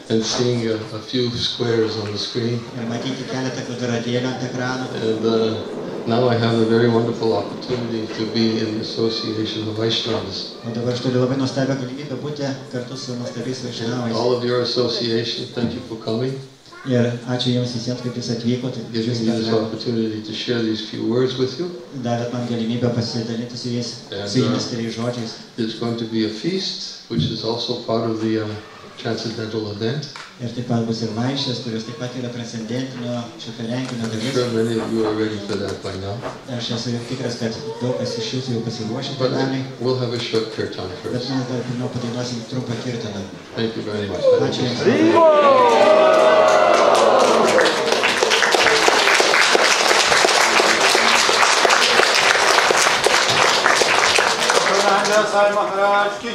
and seeing a few squares on the screen. Ir matyti keletą kvadratėlių ant ekrano. And now I have a very wonderful opportunity to be in the association of Vaishnavas. O dabar aš turiu labai nuostabią galimybę būti kartu su nuostabiais Vaishnavais. All of your association, thank you for coming. Ir ačiū Jums visiems, kaip Jūs atvykote. Giving me this opportunity to share these few words with you. Davėt man galimybę pasidalinti su Jumis keliais žodžiais. There's going to be a feast, which is also part of the transcendental event. Ir taip pat bus ir vaišės, kurios taip pat yra transcendentinio šito renginio I'm dalis. sure many of you are ready for that by now. Aš esu tikras, kad daug kas iš jūsų jau pasiruošė But tam. we'll have a short kirtan Bet first. mes dar pirmiau padainuosim trumpą kirtaną. Thank you very much. Ačiū Jums. Niranjana Swami Maharaj ki